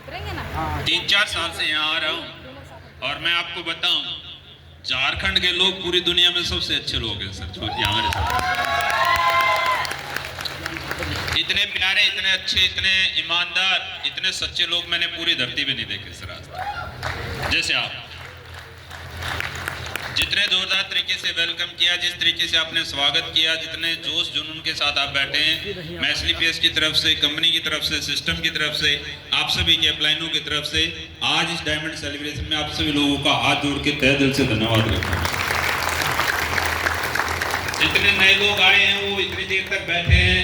3-4 साल से यहाँ आ रहा हूँ और मैं आपको बताऊं, झारखंड के लोग पूरी दुनिया में सबसे अच्छे लोग हैं सर। हमारे साथ इतने प्यारे, इतने अच्छे, इतने ईमानदार, इतने सच्चे लोग मैंने पूरी धरती पे नहीं देखे सर आज तक। जैसे आप जितने जोरदार तरीके से वेलकम किया, जिस तरीके से आपने स्वागत किया, जितने जोश जुनून के साथ आप बैठे हैं, मैं एसलीपीएस की तरफ से, कंपनी की तरफ से, सिस्टम की तरफ से, आप सभी के अपलाइनों की तरफ से आज इस डायमंड सेलिब्रेशन में आप सभी लोगों का हाथ जोड़ के तहे दिल से धन्यवाद करता हूँ। जितने नए लोग आए हैं वो इतनी देर तक बैठे हैं।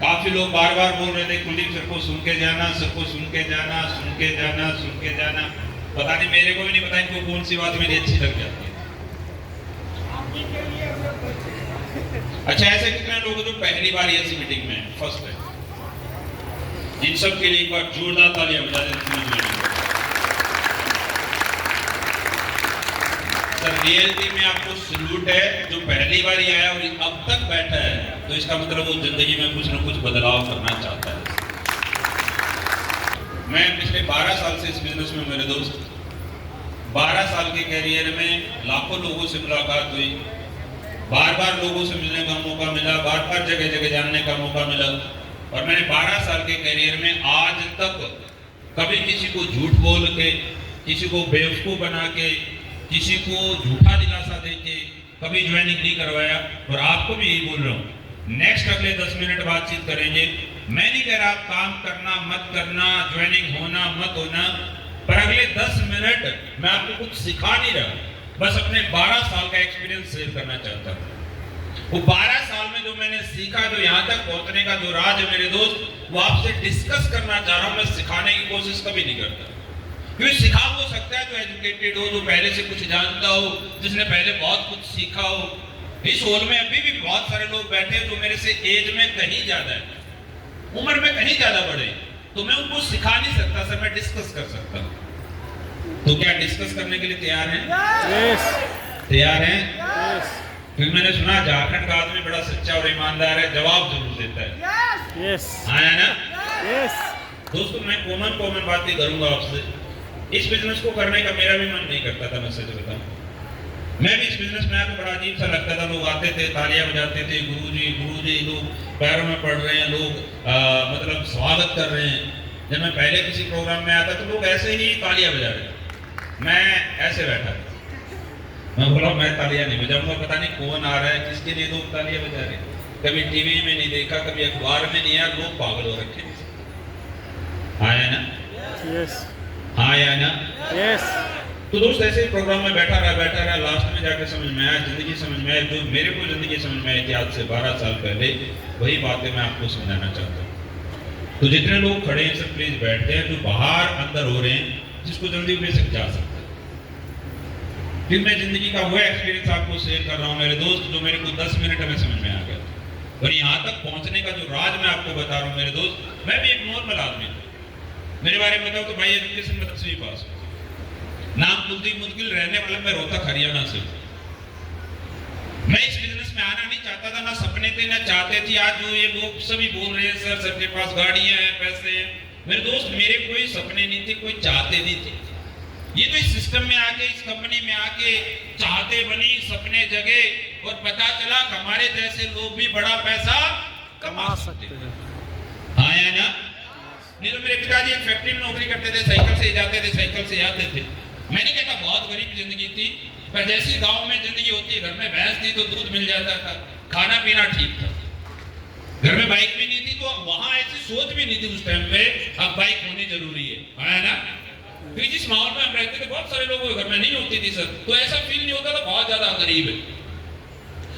काफी लोग बार बार बोल रहे थे कुलदीप सर को सुन के जाना, सबको सुन के जाना, सुन के जाना, सुन के जाना। पता नहीं, मेरे को भी नहीं पता इनको कौन सी बात मेरी अच्छी लग जाती है। अच्छा, ऐसे कितने लोग जो पहली बार ऐसी मीटिंग में फर्स्ट है, इन सब के लिए एक बार जोरदार तालियां बजा दें। सर रियलिटी में आपको सैल्यूट है, जो पहली बार ही आया और अब तक बैठा है, तो इसका मतलब वो जिंदगी में कुछ ना कुछ बदलाव करना चाहता है। मैं पिछले 12 साल से इस बिजनेस में, मेरे दोस्त, 12 साल के कैरियर में लाखों लोगों से मुलाकात हुई, बार बार लोगों से मिलने का मौका मिला, बार बार जगह जगह जानने का मौका मिला। और मैंने 12 साल के कैरियर में आज तक कभी किसी को झूठ बोल के, किसी को बेवकूफ बना के, किसी को झूठा दिलासा दे के कभी ज्वाइनिंग नहीं करवाया। और आपको भी यही बोल रहा हूँ, नेक्स्ट अगले 10 मिनट बातचीत करेंगे। मैं नहीं कह रहा आप काम करना मत करना, ज्वाइनिंग होना मत होना, पर अगले 10 मिनट मैं आपको कुछ सिखा नहीं रहा, बस अपने 12 साल का एक्सपीरियंस शेयर करना चाहता हूँ। वो 12 साल में जो मैंने सीखा, जो यहाँ तक पहुंचने का जो राज है मेरे दोस्त, वो आपसे डिस्कस करना चाह रहा हूँ। मैं सिखाने की कोशिश कभी नहीं करता, क्योंकि सिखा वो सकता है जो एजुकेटेड हो, जो पहले से कुछ जानता हो, जिसने पहले बहुत कुछ सीखा हो। इस हॉल में अभी भी बहुत सारे लोग बैठे हैं जो मेरे से एज में कहीं ज्यादा है, उम्र में कहीं ज्यादा बड़े, तो मैं उनको सिखा नहीं सकता सर, मैं डिस्कस कर सकता हूँ। तो क्या डिस्कस करने के लिए तैयार हैं? yes. तैयार हैं? yes. क्योंकि मैंने सुना झारखंड का आदमी बड़ा सच्चा और ईमानदार है, जवाब जरूर देता है। yes. आया ना? yes. दोस्तों, मैं कॉमन बातें करूंगा आपसे। इस बिजनेस को करने का मेरा भी मन नहीं करता था, मैं सच बताऊं। मैं भी इस बिजनेस में आकर बड़ा अजीब सा लगता था। लोग आते थे, तालियां बजाते थे, गुरुजी, लोग पैरों में पड़ रहे हैं, लोग मतलब स्वागत कर रहे हैं। जब मैं पहले किसी प्रोग्राम में आता तो लोग ऐसे ही तालियां बजा रहे थे, मैं ऐसे बैठा था। मैं बोला मैं तालियां नहीं बजाऊंगा, पता नहीं कौन आ रहा है, किसके लिए लोग तालियां बजा रहे हैं। कभी टीवी में नहीं देखा, कभी अखबार में नहीं आया, लोग पागल हो रखे। आया ना? यस। आया ना? यस। तो दोस्त ऐसे प्रोग्राम में बैठा रहा, लास्ट में जाकर समझ में आया, जिंदगी समझ में आया, जो मेरे को जिंदगी समझ में आई थी आज से 12 साल पहले, वही बातें मैं आपको समझाना चाहता हूँ। तो जितने लोग खड़े हैं सब प्लीज बैठते हैं, जो बाहर अंदर हो रहे हैं, जिसको जल्दी बेशक जा सकता है। फिर मैं जिंदगी का वो एक्सपीरियंस आपको शेयर कर रहा हूँ मेरे दोस्त, जो मेरे को 10 मिनट में समझ में आ गया। और यहाँ तक पहुँचने का जो राज मैं आपको बता रहा हूँ मेरे दोस्त, मैं भी एक नॉर्मल आदमी हूँ। मेरे बारे में बताऊँ तो भाई एजुकेशन में 10वीं पास, नाम कुलदीप मुदगिल, रहने वाला मैं रोहतक हरियाणा से। मैं इस बिजनेस में आना नहीं चाहता था, ना सपने थे ना चाहते थे। आज जो ये लोग सभी बोल रहे हैं सर सबके पास गाड़ियां हैं, पैसे हैं, मेरे दोस्त मेरे कोई सपने नहीं थे, कोई चाहते नहीं थे। ये तो इस सिस्टम में आके, इस कंपनी में आके चाहते बनी, सपने जगे और पता चला हमारे जैसे लोग भी बड़ा पैसा कमा सकते हैं। हाँ या ना? नहीं तो मेरे पिताजी एक फैक्ट्री में नौकरी करते थे, साइकिल से जाते थे, साइकिल से आते थे। मैंने कहता बहुत गरीब जिंदगी थी, पर जैसी गांव में जिंदगी होती है, घर में भैंस थी तो दूध मिल जाता था, खाना पीना ठीक था, घर में बाइक भी नहीं थी, तो वहां ऐसी सोच भी नहीं थी उस टाइम पे अब बाइक होनी जरूरी है ना? फिर जिस माहौल में हम रहते थे, बहुत सारे लोगों के घर में नहीं होती थी सर, तो ऐसा फील नहीं होता था बहुत ज्यादा गरीब है।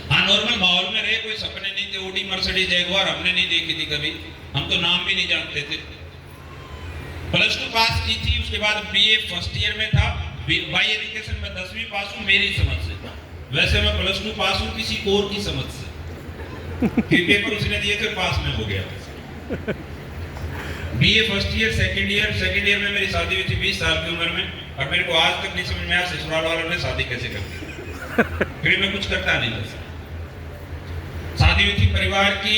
हाँ, नॉर्मल माहौल में रहे, कोई सपने नहीं थे। ओडी मर्सिडीज जैगुआर हमने नहीं देखी थी कभी, हम तो नाम भी नहीं जानते थे। +2 पास की थी, उसके बाद बीए फर्स्ट ईयर में था। बाई एजुकेशन में 10वीं पास हूँ मेरी समझ से, वैसे मैं +2 पास हूँ किसी और की समझ से, पेपर उसने दिए थे पास में हो गया। BA first year, second year में मेरी शादी हुई थी 20 साल की उम्र में, और मेरे को आज तक नहीं समझ में आया ससुराल वालों ने शादी कैसे कर दी। फिर मैं कुछ करता नहीं था। शादी हुई थी परिवार की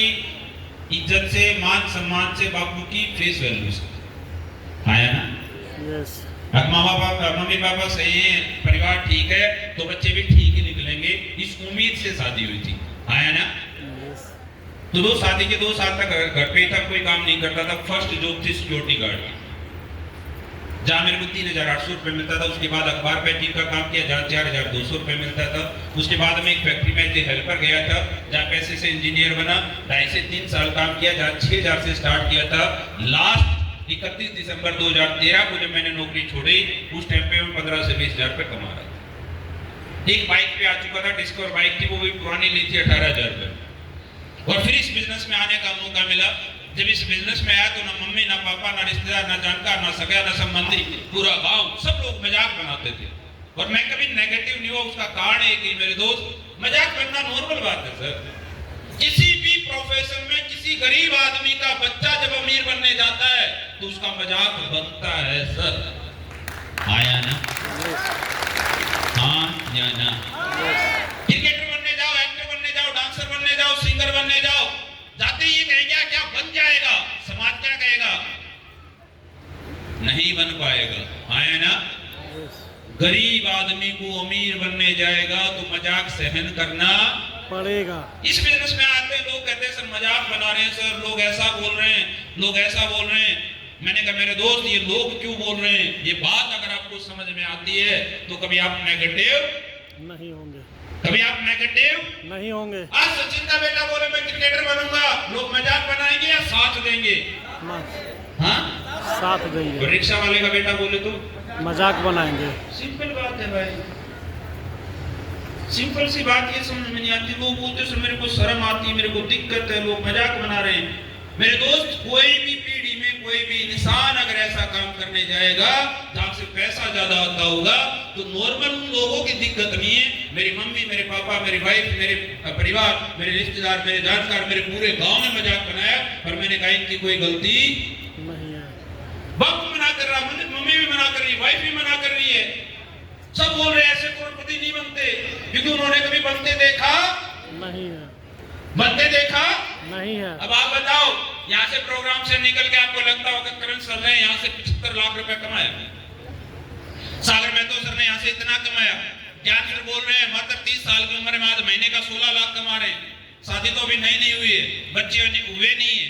इज्जत से, मान सम्मान से, बापू की फेस वैल्यू से। आया ना? यस। अब मम्मी पापा सही है, परिवार ठीक है, तो बच्चे भी ठीक ही निकलेंगे, इस उम्मीद से शादी हुई थी। आया ना? यस। तो दो शादी के 2 साल तक घर पे ही था, कोई काम नहीं करता था। फर्स्ट जॉब थी सिक्योरिटी गार्ड की, जहाँ मेरे को 3,800 रुपये मिलता था। उसके बाद अखबार पैकिंग का काम किया, जहाँ 4,200 रुपये मिलता था। उसके बाद में एक फैक्ट्री में हेल्पर गया था, जहाँ पैसे से इंजीनियर बना। 2.5 से 3 साल काम किया, जहाँ 6,000 से स्टार्ट किया था। लास्ट 31 दिसंबर 2013 को जब मैंने नौकरी छोड़ी, उस टाइम पे मैं 15 से 20,000 रुपये कमा रहा था। एक बाइक पे आ चुका था, डिस्कवर बाइक थी, वो भी पुरानी ली थी 18,000 रुपये। और फिर इस बिजनेस में आने का मौका मिला। जब इस बिजनेस में आया तो ना मम्मी, ना पापा, ना रिश्तेदार, ना जानकार, ना सगा, ना संबंधी, पूरा गांव, सब लोग मजाक बनाते थे। और मैं कभी नेगेटिव नहीं हुआ। उसका कारण है कि मेरे दोस्त, मजाक करना नॉर्मल बात है सर। किसी भी प्रोफेशन में किसी गरीब आदमी का बच्चा जब अमीर बनने जाता है तो उसका मजाक बनता है सर। आया ना? हाँ या ना? क्रिकेटर बनने जाओ, एक्टर बनने जाओ, डांसर बनने जाओ, सिंगर बनने जाओ, जाते ही कहेंगे क्या बन जाएगा, समाज क्या कहेगा? नहीं बन पाएगा। आया ना? गरीब आदमी को अमीर बनने जाएगा तो मजाक सहन करना पड़ेगा। इस बिजनेस में आते हैं लोग कहते हैं सर मजाक बना रहे हैं, सर लोग ऐसा बोल रहे हैं, लोग ऐसा बोल रहे हैं। मैंने कहा मेरे दोस्त, ये लोग क्यों बोल रहे हैं, ये बात अगर आपको समझ में आती है तो कभी आप नेगेटिव नहीं होंगे, कभी आप नेगेटिव नहीं होंगे। आज सचिन का बेटा बोले मैं क्रिकेटर बनूंगा, लोग मजाक बनाएंगे या साथ देंगे? हाँ, साथ देंगे। तो रिक्शा वाले का बेटा बोले तो मजाक बनाएंगे। सिंपल बात है भाई, सिंपल सी बात ये समझ में नहीं आती। लोग बोलते सर मेरे को शर्म आती है, मेरे को दिक्कत है, लोग मजाक बना रहे हैं। मेरे दोस्त, कोई भी पीढ़ी में कोई भी इंसान अगर ऐसा काम करने जाएगा जहां से पैसा ज्यादा आता होगा तो नॉर्मल उन लोगों की दिक्कत नहीं है। मेरी मम्मी, मेरे पापा, मेरी वाइफ, मेरे परिवार, मेरे रिश्तेदार, मेरे जानकार, मेरे पूरे गांव में मजाक बनाया, पर मैंने कहा इनकी कोई गलती नहीं है। बाप मना कर रहा, मम्मी भी मना कर रही है, वाइफ भी मना कर रही है, सब बोल रहे हैं ऐसे करोड़पति नहीं बनते, क्योंकि उन्होंने कभी बनते देखा नहीं है, बनते देखा नहीं है। अब आप बताओ, यहाँ से प्रोग्राम से निकल के आपको लगता होगा करण सर ने यहाँ से 75 लाख रुपए कमाया, सागर मेहतो सर ने यहाँ से इतना कमाया, ज्ञान सर बोल रहे हैं मात्र 30 साल की उम्र में आज महीने का 16 लाख कमा रहे हैं। शादी तो अभी नहीं हुई है, बच्चे हुए नहीं है,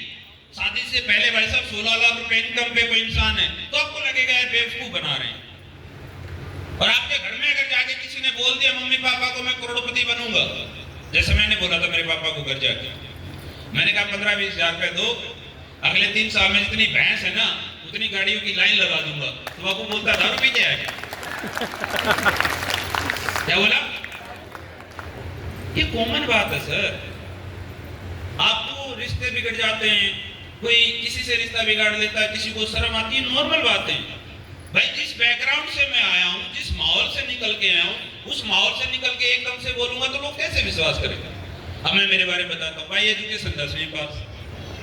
शादी से पहले भाई साहब 16 लाख रुपए इनकम पे कोई इंसान है तो आपको लगेगा यार बेवकूफ बना रहे हैं। और आपके घर में अगर जाके किसी ने बोल दिया मम्मी पापा को मैं करोड़पति बनूंगा, जैसे मैंने बोला था मेरे पापा को घर जाके, मैंने कहा 15-20 हजार रुपए दो, अगले 3 साल में जितनी भैंस है ना उतनी गाड़ियों की लाइन लगा दूंगा। तो बापू बोलता दारू पीते आएगा क्या बोला? ये कॉमन बात है सर। आपको रिश्ते बिगड़ जाते हैं, कोई किसी से रिश्ता बिगाड़ लेता है, किसी को शर्म आती है, नॉर्मल बात है भाई। जिस बैकग्राउंड से मैं आया हूँ, जिस माहौल से निकल के आया हूँ, उस माहौल से निकल के एकदम से बोलूंगा तो लोग कैसे विश्वास करेंगे? अब मैं मेरे बारे में बताता हूँ भाई, एजुकेशन 10वीं पास,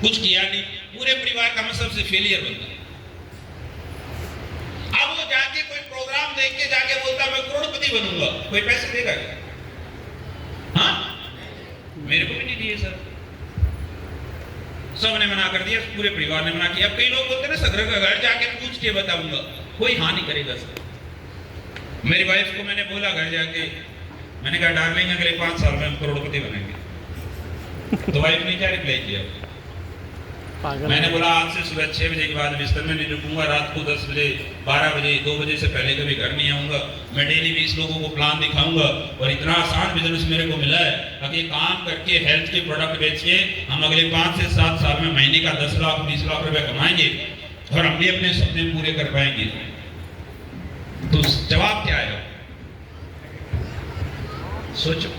कुछ किया नहीं, पूरे परिवार का मैं सबसे फेलियर बनता। अब वो जाके कोई प्रोग्राम देख के जाके बोलता मैं करोड़पति बनूंगा, कोई पैसे देगा क्या? हाँ, मेरे को भी नहीं दिए सर, सबने मना कर दिया, पूरे परिवार ने मना किया। अब कई लोग बोलते हैं ना सगर का घर जाके पूछ के बताऊंगा, कोई हाँ नहीं करेगा सर। मेरी वाइफ को मैंने बोला घर जाके, मैंने कहा डार्लिंग अगले 5 साल में हम करोड़पति बनेंगे। तो वाइफ ने क्या रिप्लाई किया? मैंने बोला आज से सुबह 6 बजे के बाद बिस्तर में नहीं रुकूंगा, रात को 10 बजे, 12 बजे, 2 बजे से पहले कभी घर नहीं आऊंगा। मैं डेली 20 लोगों को प्लान दिखाऊंगा और इतना आसान बिजनेस मेरे को मिला है ताकि काम करके हेल्थ के प्रोडक्ट बेच के हम अगले 5 से 7 साल में महीने का 10 लाख 20 लाख रुपए कमाएंगे और हम भी अपने सपने पूरे कर पाएंगे। तो जवाब क्या आएगा? सोचो।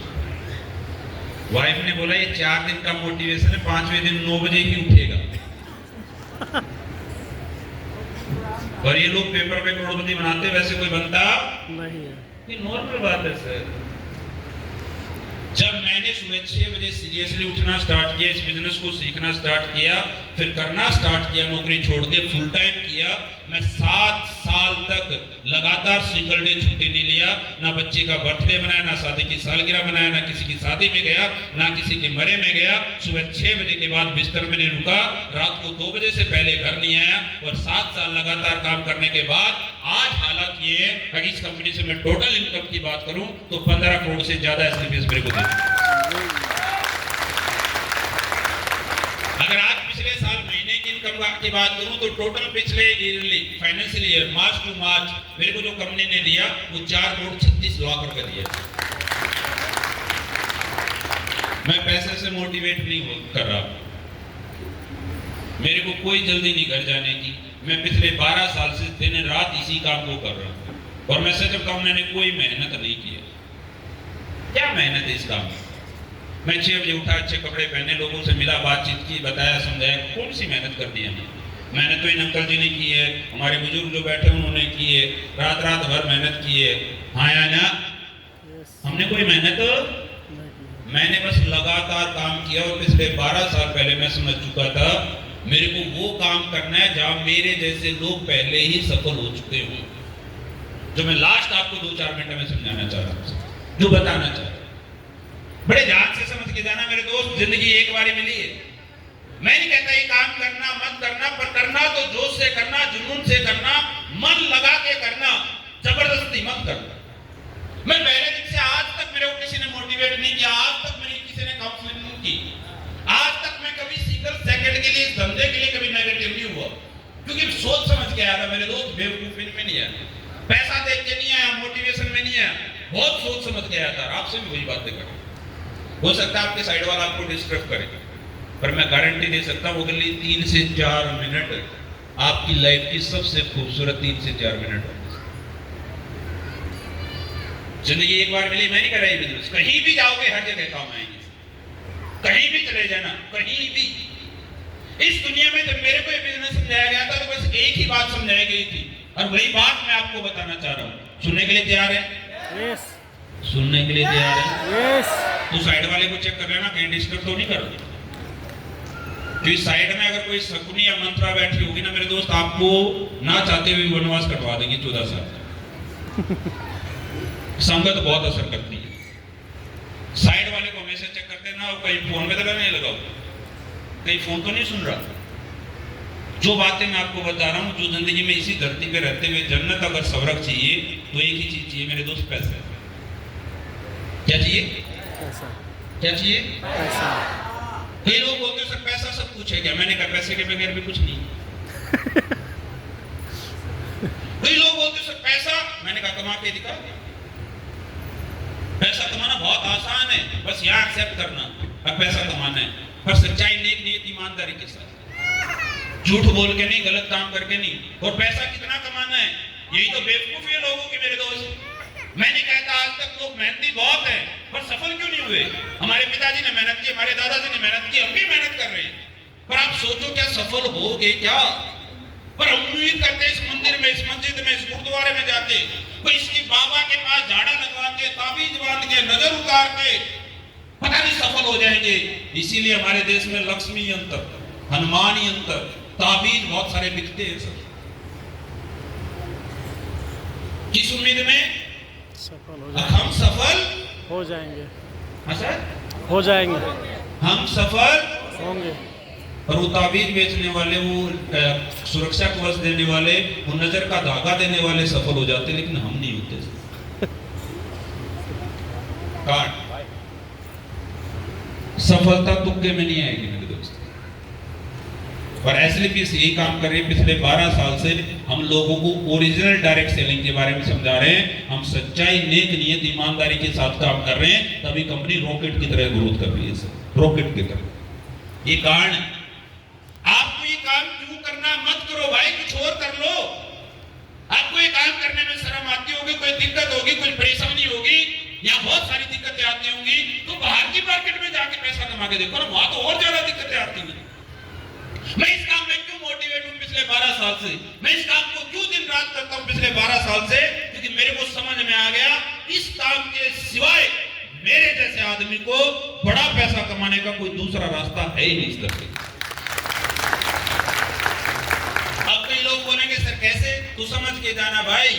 वाइफ ने बोला ये 4 दिन का मोटिवेशन है, 5वें दिन 9 बजे ही उठेगा। और ये लोग पेपर पे करोड़पति बनाते, वैसे कोई बनता नहीं है। ये नॉर्मल बात है सर। जब मैं मैंने सुबह 6 बजे सीरियसली उठना स्टार्ट किया, इस बिजनेस को सीखना स्टार्ट किया, फिर करना स्टार्ट किया, नौकरी छोड़ के फुल टाइम किया। मैं 7 साल तक लगातार सिंगल डे छुट्टी नहीं लिया, ना बच्चे का बर्थडे बनाया, ना शादी की सालगिरह बनाया, ना किसी की शादी में गया, ना किसी के मरे में गया। सुबह 6 बजे के बाद बिस्तर में नहीं रुका, रात को 2 बजे से पहले घर नहीं आया, और 7 साल लगातार काम करने के बाद आज हालात ये है, अगर इस कंपनी से मैं टोटल इनकम की बात करूं तो 15 करोड़ से ज्यादा एसलीपीएस मेरे को दे। अगर आज पिछले साल महीने की इनकम की बात करूं तो टोटल पिछले yearly financial year March to March मेरे को जो कंपनी ने दिया वो 4 करोड़ 36 लाख रुपए दिए। मैं पैसे से मोटिवेट नहीं कर रहा, मेरे को कोई जल्दी नहीं घर जाने की। मैं पिछले 12 साल से दिन रात इसी काम को कर रहा हूं, और मैं सच बताऊं मैंने कोई मेहनत नहीं की है। क्या मेहनत है इस काम में? मैं 6 बजे उठा, अच्छे कपड़े पहने, लोगों से मिला, बातचीत की, बताया, समझाया, कौन सी मेहनत कर दी हमने? मेहनत तो इन अंकल जी ने की है, हमारे बुजुर्ग जो बैठे उन्होंने की है, रात रात भर मेहनत की है। हाँ या ना? हमने कोई मेहनत, मैंने बस लगातार काम किया, और पिछले 12 साल पहले मैं समझ चुका था मेरे को वो काम करना है जहां मेरे जैसे लोग पहले ही सफल हो चुके हों। जो मैं लास्ट आपको 2-4 मिनट में समझाना चाह रहा हूं, जो बताना चाह रहा हूं, बड़े ध्यान से समझ के जाना मेरे दोस्त। जिंदगी एक बार ही मिली है। मैं नहीं कहता ये काम करना मत करना, पर करना तो जोश से करना, जुनून से करना, मन लगा के करना, जबरदस्ती मत करना। मैं पहले दिन से आज तक मेरे को किसी ने मोटिवेट नहीं किया, आज तक मेरी किसी ने काउंसलिंग नहीं की, आज तक मैं कभी सिंगल सेकंड के लिए, इस धंधे के लिए कभी नेगेटिव नहीं हुआ, क्योंकि सोच समझ के आया था मेरे दोस्त, बेवकूफी में नहीं आया, पैसा देख के नहीं आया, मोटिवेशन में नहीं आया, बहुत सोच समझ के आया था। आपसे भी वही बातें करें, हो सकता है आपके साइड वाला आपको डिस्टर्ब करे, पर मैं गारंटी दे सकता हूँ अगली 3 से 4 मिनट आपकी लाइफ की सबसे खूबसूरत 3 से 4 मिनट होगी। जिंदगी एक बार मिली, मैं नहीं कर रही बिजनेस, कहीं भी जाओगे हर जगह काम आएंगे, कहीं भी चले जाना, कहीं भी। इस दुनिया में जब मेरे को ये बिजनेस समझाया गया था तो बस एक ही बात समझाई गई थी, और वही बात मैं आपको बताना चाह रहा हूँ। सुनने के लिए तैयार है? यस। सुनने के लिए तैयार है? यस। तो साइड वाले को चेक कर लेना, कहीं डिस्टर्ब तो नहीं कर रहे। तो इस साइड में अगर कोई शकुनी या मंत्रा बैठी होगी ना मेरे दोस्त, आपको ना चाहते हुए वनवास कटवा देंगे 14 साल। संगत बहुत असर करती है। साइड वाले को हमेशा चेक करते ना, कहीं फोन में तो नहीं लगाओ, कहीं फोन तो नहीं सुन रहा। जो बातें मैं आपको बता रहा हूँ, जो जिंदगी में इसी धरती पे रहते हुए जन्नत अगर स्वर्ग चाहिए तो एक ही चीज चाहिए मेरे दोस्त, पैसा। क्या चाहिए? पैसा। क्या चाहिए? पैसा। कई लोग बोलते सर पैसा सब कुछ है क्या? मैंने कहा पैसे के बगैर भी कुछ नहीं। कई लोग बोलते सर पैसा, मैंने कहा कमा के दिखा। पैसा कमाना बहुत आसान है, बस यहाँ एक्सेप्ट करना अब पैसा कमाना है, पर सच्चाई, नेक नीयत, ईमानदारी के साथ, झूठ बोल के नहीं, गलत काम करके नहीं। और पैसा कितना कमाना है, यही तो बेवकूफी है लोगों की मेरे दोस्त। मैं नहीं कहता आज तक लोग मेहनती बहुत हैं, पर सफल क्यों नहीं हुए? हमारे पिताजी ने मेहनत की, हमारे दादाजी ने मेहनत की, हम भी मेहनत कर रहे हैं, पर आप सोचो क्या सफल हो गए क्या? पर हम उम्मीद करते इस मंदिर में, इस मस्जिद में, इस गुरुद्वारे में जाके कोई इसकी बाबा के पास झाड़ा लगवा के, ताबीज बांध के, नजर उतार के पता नहीं सफल हो जाएंगे। इसीलिए हमारे देश में लक्ष्मी यंत्र, हनुमान यंत्र, ताबीज बहुत सारे बिकते हैं सर। किस उम्मीद में? सफल हो अब हम सफल हो जाएंगे। हाँ सर, हो जाएंगे, हम सफल होंगे। और वो ताबीज बेचने वाले, वो सुरक्षा कवच देने वाले, वो नजर का धागा देने वाले सफल हो जाते, लेकिन हम नहीं होते। सफलता तुक्के में नहीं आएगी मेरे दोस्त। और एसलीपीएस यही काम कर रहे हैं पिछले 12 साल से, हम लोगों को ओरिजिनल डायरेक्ट सेलिंग के बारे में समझा रहे हैं। हम सच्चाई, नेक नीयत, ईमानदारी के साथ काम कर रहे हैं, तभी कंपनी रॉकेट की तरह ग्रोथ कर रही है सर, रॉकेट की तरह। ये कारण, आपको ये काम क्यों करना? मत करो भाई, कुछ और कर लो। आपको ये काम करने में शर्म आती होगी, कोई दिक्कत होगी, कोई परेशानी होगी, या बहुत सारी दिक्कतें आती होंगी, तो बाहर की मार्केट में जाके पैसा कमा के देखो ना, वहां तो और ज्यादा दिक्कतें आती होंगी। मैं इस काम में क्यों मोटिवेट हूं पिछले 12 साल से? मैं इस काम को क्यों दिन रात करता हूं पिछले 12 साल से? क्योंकि मेरे को समझ में आ गया इस काम के सिवाय मेरे जैसे आदमी को बड़ा पैसा कमाने का कोई दूसरा रास्ता है ही नहीं इस धरती। अब कई लोग बोलेंगे सर कैसे, तू समझ के जाना भाई,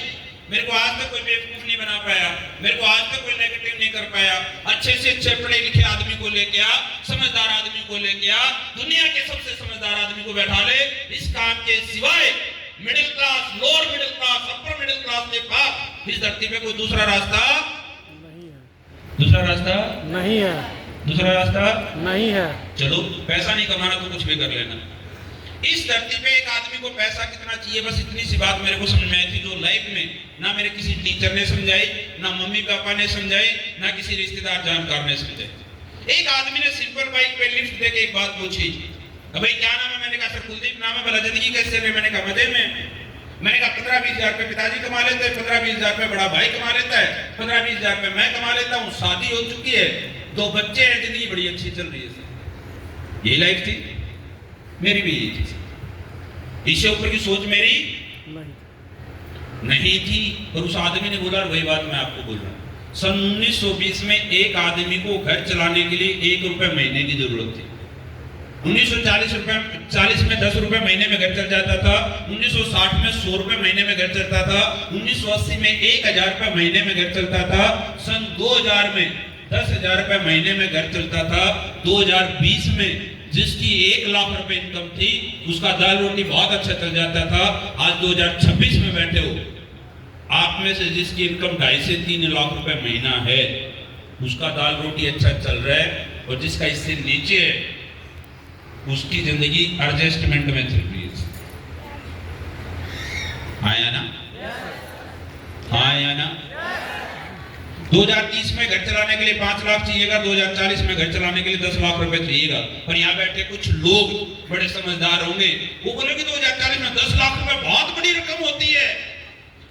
मेरे को आज तक कोई बेवकूफ नहीं बना पाया, मेरे को आज तक कोई नेगेटिव नहीं कर पाया, अच्छे से अच्छे पढ़े लिखे आदमी को लेके आ, समझदार आदमी को लेके आ, दुनिया के सबसे समझदार आदमी को बैठा ले। इस काम के सिवाय middle class, lower middle class, upper middle class के पास इस धरती पे कोई दूसरा रास्ता नहीं है, दूसरा रास्ता नहीं है, दूसरा रास्ता नहीं है। चलो पैसा नहीं कमाना तो कुछ भी कर लेना। इस धरती पे एक आदमी को पैसा कितना चाहिए, बस इतनी सी बात मेरे को समझ में आई थी, जो लाइफ में ना मेरे किसी टीचर ने समझाई, ना मम्मी पापा ने समझाई, ना किसी रिश्तेदार जानकार ने समझाई। एक आदमी ने सिंपल बाइक पे लिफ्ट देके एक बात पूछी, भाई क्या नाम है? मैंने कहा सर कुलदीप नाम है। भला जिंदगी कैसे चल रही? मैंने कहा मजे में। मैंने कहा 15-20 हजार रुपए पिताजी कमा लेते हैं, 15-20 हजार रुपए बड़ा भाई कमा लेता है, 15-20 हजार रुपए मैं कमा लेता हूँ, शादी हो चुकी है, 2 बच्चे हैं, जिंदगी बड़ी अच्छी चल रही है सर। यही लाइफ थी मेरी भी, यही थी। इससे ऊपर की सोच मेरी नहीं थी। और उस आदमी ने बोला, वही बात मैं आपको बोल रहा हूँ, सन 1920 में एक आदमी को घर चलाने के लिए 1 रुपए महीने की जरूरत थी। 1940 में 10 रुपए महीने में घर चल जाता था, 1960 में 100 रुपए महीने में घर चलता था, 1980 में 1000 रुपए महीने में घर चलता था, सन 2000 में 10,000 रुपए महीने में घर चलता था, 2020 में जिसकी 1 लाख रुपए इनकम थी उसका दाल रोटी बहुत अच्छा चल जाता था। आज 2026 में बैठे हो, आप में से जिसकी इनकम 2.5 से 3 लाख रुपए महीना है उसका दाल रोटी अच्छा चल रहा है, और जिसका इससे नीचे है उसकी जिंदगी एडजस्टमेंट में चल रही है। आया ना? आया ना? 2030 में घर चलाने के लिए 5 लाख चाहिएगा, 2040 में घर चलाने के लिए 10 लाख रुपए चाहिएगा। पर यहाँ बैठे कुछ लोग बड़े समझदार होंगे, वो बोलेंगे 2040 में 10 लाख रुपए बहुत बड़ी रकम होती है।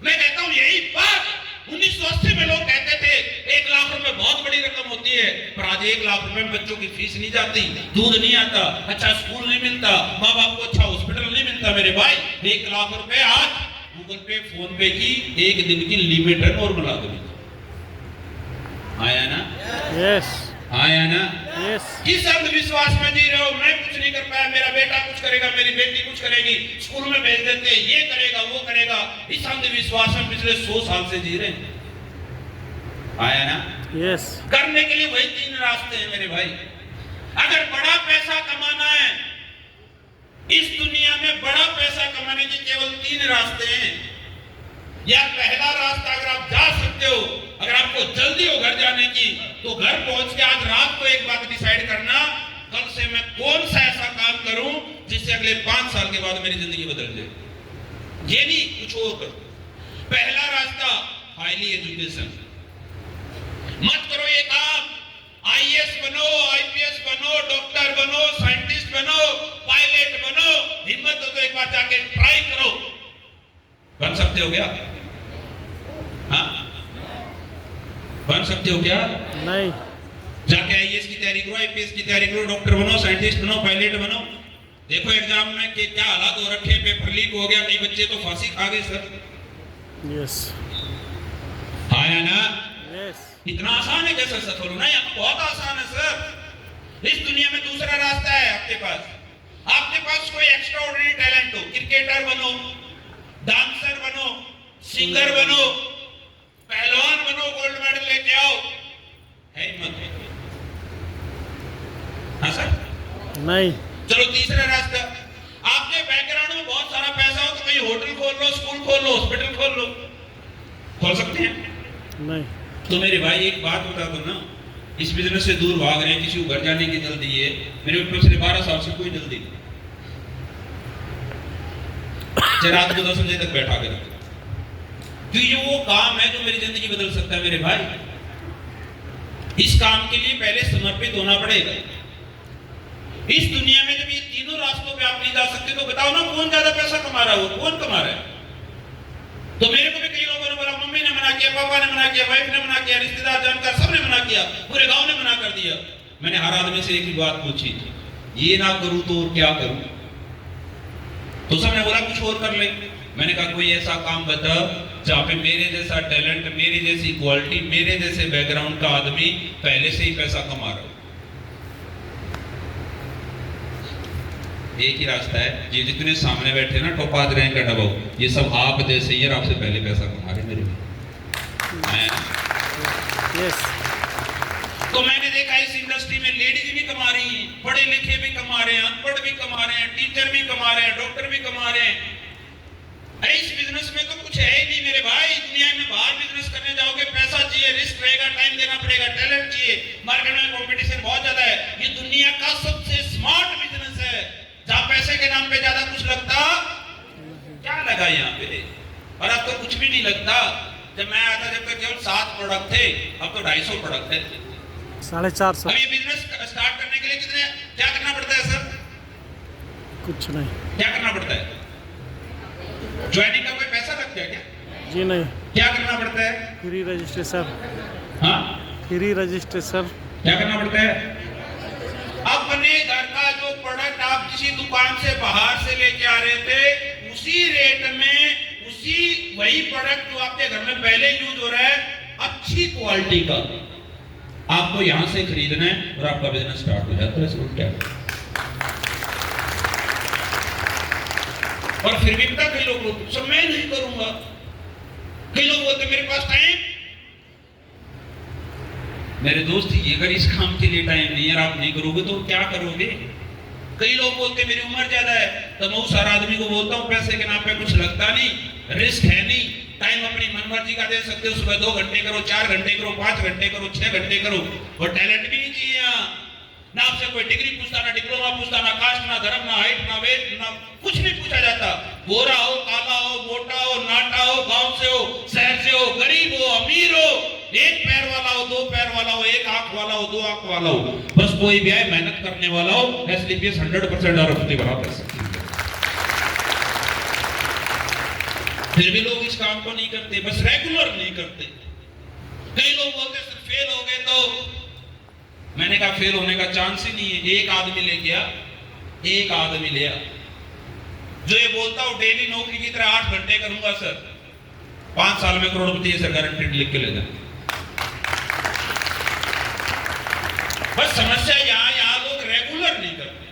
मैं कहता हूँ यही बात 1980 में लोग कहते थे 1 लाख रुपए बहुत बड़ी रकम होती है, पर आज 1 लाख रुपए में बच्चों की फीस नहीं जाती, दूध नहीं आता, अच्छा स्कूल नहीं मिलता, माँ बाप को अच्छा हॉस्पिटल नहीं मिलता। मेरे भाई 1 लाख रुपए आज गूगल पे, फोन पे की 1 दिन की लिमिट है नॉर्मल आदमी। आया ना? यस, आया ना? यस। किस अंधविश्वास में जी रहे हो? मैं कुछ नहीं कर पाया, मेरा बेटा कुछ करेगा, मेरी बेटी कुछ करेगी, स्कूल में भेज देते, ये करेगा वो करेगा। इस अंधविश्वास में पिछले 100 साल से जी रहे हैं। आया ना? यस। करने के लिए वही 3 रास्ते हैं मेरे भाई। अगर बड़ा पैसा कमाना है इस दुनिया में, बड़ा पैसा कमाने के केवल 3 रास्ते हैं। या पहला रास्ता, अगर आप जा सकते हो, अगर आपको जल्दी हो घर जाने की, तो घर पहुंच के आज रात को एक बात डिसाइड करना, कल से मैं कौन सा ऐसा काम करूं जिससे अगले 5 साल के बाद मेरी जिंदगी बदल जाए। ये नहीं कुछ और करो। पहला रास्ता, हाईली एजुकेशन। मत करो ये काम, आईएएस बनो, आईपीएस बनो, डॉक्टर बनो, साइंटिस्ट बनो, पायलट बनो। हिम्मत हो तो एक बार जाके ट्राई करो। बन सकते हो क्या? हाँ, बन सकते हो क्या? नहीं। जाके आईएएस की तैयारी करो, आईपीएस की तैयारी करो, डॉक्टर बनो, साइंटिस्ट बनो, पायलट बनो। देखो एग्जाम में के क्या हालात हो रखे, पेपर लीक हो गया, कई बच्चे तो फांसी खा गए सर। यस। हाँ या ना? यस। इतना आसान है कैसे सफल होना? यहाँ तो बहुत आसान है सर। इस दुनिया में दूसरा रास्ता है आपके पास। आपके पास कोई एक्स्ट्राऑर्डिनरी टैलेंट हो, क्रिकेटर बनो, डांसर बनो, सिंगर बनो, पहलवान बनो, गोल्ड मेडल लेके आओ, है हिम्मत? हाँ सर? नहीं। चलो तीसरा रास्ता, आपके बैकग्राउंड में बहुत सारा पैसा हो तो कहीं होटल खोल लो, स्कूल खोल लो, हॉस्पिटल खोल लो। खोल सकते हैं? नहीं। तो मेरे भाई एक बात बता दो ना, इस बिजनेस से दूर भाग रहे हैं, किसी को घर जाने की जल्दी है, मेरे ऊपर पिछले 12 साल से कोई जल्दी नहीं। रात को 10 बजे तक बैठा कर, तो ये वो काम है जो मेरी जिंदगी बदल सकता है मेरे भाई। इस काम के लिए पहले समर्पित होना पड़ेगा। इस दुनिया में जब ये तीनों रास्तों पे आप नहीं जा सकते तो बताओ ना कौन ज्यादा पैसा कमा रहा है? कौन कमा रहा है? तो मेरे को भी कई लोगों ने बोला, मम्मी ने मना किया, पापा ने मना किया, वाइफ ने मना किया, रिश्तेदार जानकार सबने मना किया, पूरे गांव ने मना कर दिया। मैंने हर आदमी से एक ही बात पूछी, ये ना करूं तो और क्या करूं? तो सबने बोला कुछ और कर ले। मैंने कहा कोई ऐसा काम बता जहाँ पे मेरे जैसा टैलेंट, मेरी जैसी क्वालिटी, मेरे जैसे बैकग्राउंड का आदमी पहले से ही पैसा कमा रहा हो। एक ही रास्ता है, ये जितने सामने बैठे ना टोपाज रैंक का डबाओ, ये सब आप जैसे ही आपसे पहले पैसा कमा रहे मेरे भी। यस। तो मैंने देखा इस इंडस्ट्री में लेडीज भी कमा रही हैं, पढ़े लिखे भी कमा रहे हैं, अनपढ़ भी कमा रहे हैं, टीचर भी कमा रहे हैं, डॉक्टर भी कमा रहे हैं। इस बिजनेस में तो कुछ है ही नहीं मेरे भाई। दुनिया में बाहर बिजनेस करने जाओगे, पैसा चाहिए, रिस्क रहेगा, टाइम देना पड़ेगा, टैलेंट चाहिए, मार्केट में कंपटीशन बहुत ज्यादा है। ये दुनिया का सबसे स्मार्ट बिजनेस है, जहाँ पैसे के नाम पे ज्यादा कुछ लगता क्या लगा यहाँ पे। और अब तो कुछ भी नहीं लगता। जब मैं आता जब तक केवल 7 प्रोडक्ट थे, अब तो 250 प्रोडक्ट है, 450। अब ये बिजनेस स्टार्ट करने के लिए कितने क्या करना पड़ता है सर? कुछ नहीं। क्या करना पड़ता है? ज्वाइनिंग का कोई पैसा लगता है क्या? जी नहीं। क्या करना पड़ता है? Free registration. हाँ, फ्री रजिस्ट्रेशन। क्या करना पड़ता है? अपने घर का जो प्रोडक्ट आप किसी दुकान से बाहर से लेके आ रहे थे, उसी रेट में, उसी वही प्रोडक्ट जो आपके घर में पहले यूज हो रहा है, अच्छी क्वालिटी का, आपको यहां से खरीदना है और आपका बिजनेस स्टार्ट हो जाता है। इसको क्या और फिर भी पता कई लोग सब मैं नहीं करूंगा। कई लोग बोलते मेरे पास टाइम, मेरे दोस्त ये अगर इस काम के लिए टाइम नहीं है, आप नहीं करोगे तो क्या करोगे? कई लोग बोलते मेरी उम्र ज्यादा है, तो मैं उस हर आदमी को बोलता हूँ पैसे के नाम पे कुछ लगता नहीं, रिस्क है नहीं, टाइम अपनी मनमर्जी का दे सकते हो। सुबह 2 घंटे करो, 4 घंटे करो, 5 घंटे करो, 6 घंटे करो। और टैलेंट भी नहीं चाहिए यहाँ। ना आपसे कोई डिग्री पूछता, ना डिप्लोमा पूछता, ना कास्ट, ना धर्म, ना हाइट, ना वेट, ना कुछ नहीं पूछा जाता। गोरा हो, काला हो, मोटा हो, नाटा हो, गांव से हो, शहर से हो, गरीब हो, अमीर हो, 1 पैर वाला हो, 2 पैर वाला हो, 1 आंख वाला हो, 2 आंख वाला हो, बस कोई भी आए, मेहनत करने वाला हो, एसडीपीएस 100% अरबपति बना सकते। फिर भी लोग इस काम को नहीं करते, बस रेगुलर नहीं करते। कई लोग बोलते सर फेल हो गए तो, मैंने कहा फेल होने का चांस ही नहीं है। एक आदमी ले गया, एक आदमी ले आ, जो ये बोलता हूं डेली नौकरी की तरह 8 घंटे करूंगा सर, 5 साल में करोड़पति है सर, गारंटेड लिख के ले जाए। बस समस्या यहाँ लोग रेगुलर नहीं करते।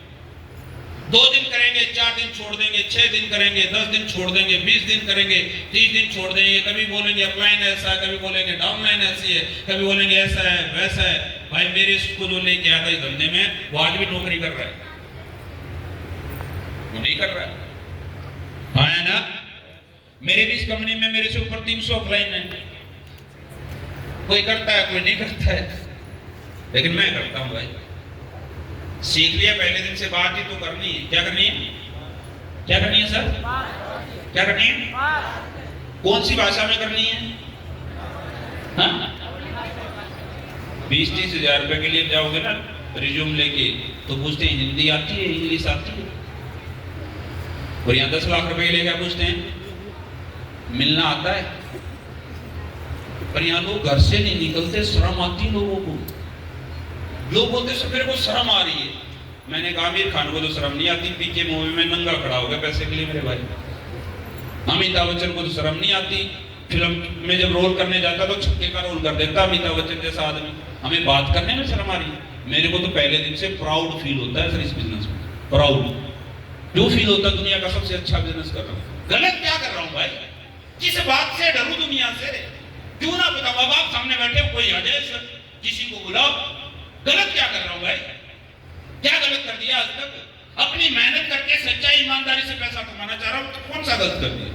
2 दिन करेंगे, 4 दिन छोड़ देंगे, 6 दिन करेंगे, 10 दिन छोड़ देंगे, 20 दिन करेंगे, 30 दिन छोड़ देंगे। कभी बोलेंगे अपलाइन ऐसा है, कभी बोलेंगे डाउनलाइन ऐसी है, कभी बोलेंगे ऐसा है वैसा है। भाई मेरे इसको जो लेके आया था इस धंधे में, वो आज भी नौकरी कर रहा है, वो नहीं कर रहा है। हाँ है ना? मेरे भी इस कंपनी में मेरे से ऊपर 300 अपलाइन है। कोई करता है, कोई नहीं करता है, लेकिन मैं करता हूँ भाई। सीख लिया, पहले दिन से बात ही तो करनी है। क्या करनी है? क्या करनी है सर? क्या करनी है? कौन सी भाषा में करनी है? हाँ? 20-30 हजार रुपए के लिए जाओगे ना रिज्यूम लेके, तो पूछते हैं हिंदी आती है, इंग्लिश आती है। और यहाँ 10 लाख रुपए के लिए क्या पूछते हैं? मिलना आता है। पर यहाँ लोग घर से नहीं निकलते, शर्म आती है लोगों को। लोग बोलते सर मेरे को शर्म आ रही है। मैंने कहा आमिर खान को तो शर्म नहीं आती, पीके मूवी में नंगा खड़ा हो गया पैसे के लिए मेरे भाई। अमिताभ बच्चन को तो शर्म नहीं आती, फिल्म में जब रोल करने जाता तो छक्के का रोल कर देता अमिताभ बच्चन जैसा आदमी। हमें बात करने में शर्म आ रही है। मेरे को तो पहले दिन से प्राउड फील होता है सर इस बिजनेस में। प्राउड क्यों फील होता है? दुनिया का सबसे अच्छा बिजनेस कर रहा हूँ। गलत क्या कर रहा हूँ भाई? किस बात से डरूं दुनिया से? क्यों ना बताऊं? अब आप सामने बैठे, कोई आदेश किसी को बुलाओ। गलत क्या कर रहा हूं भाई? क्या गलत कर दिया आज तक? अपनी मेहनत करके सच्चाई ईमानदारी से पैसा कमाना चाह रहा हूं, तो कौन सा गलत कर दिया?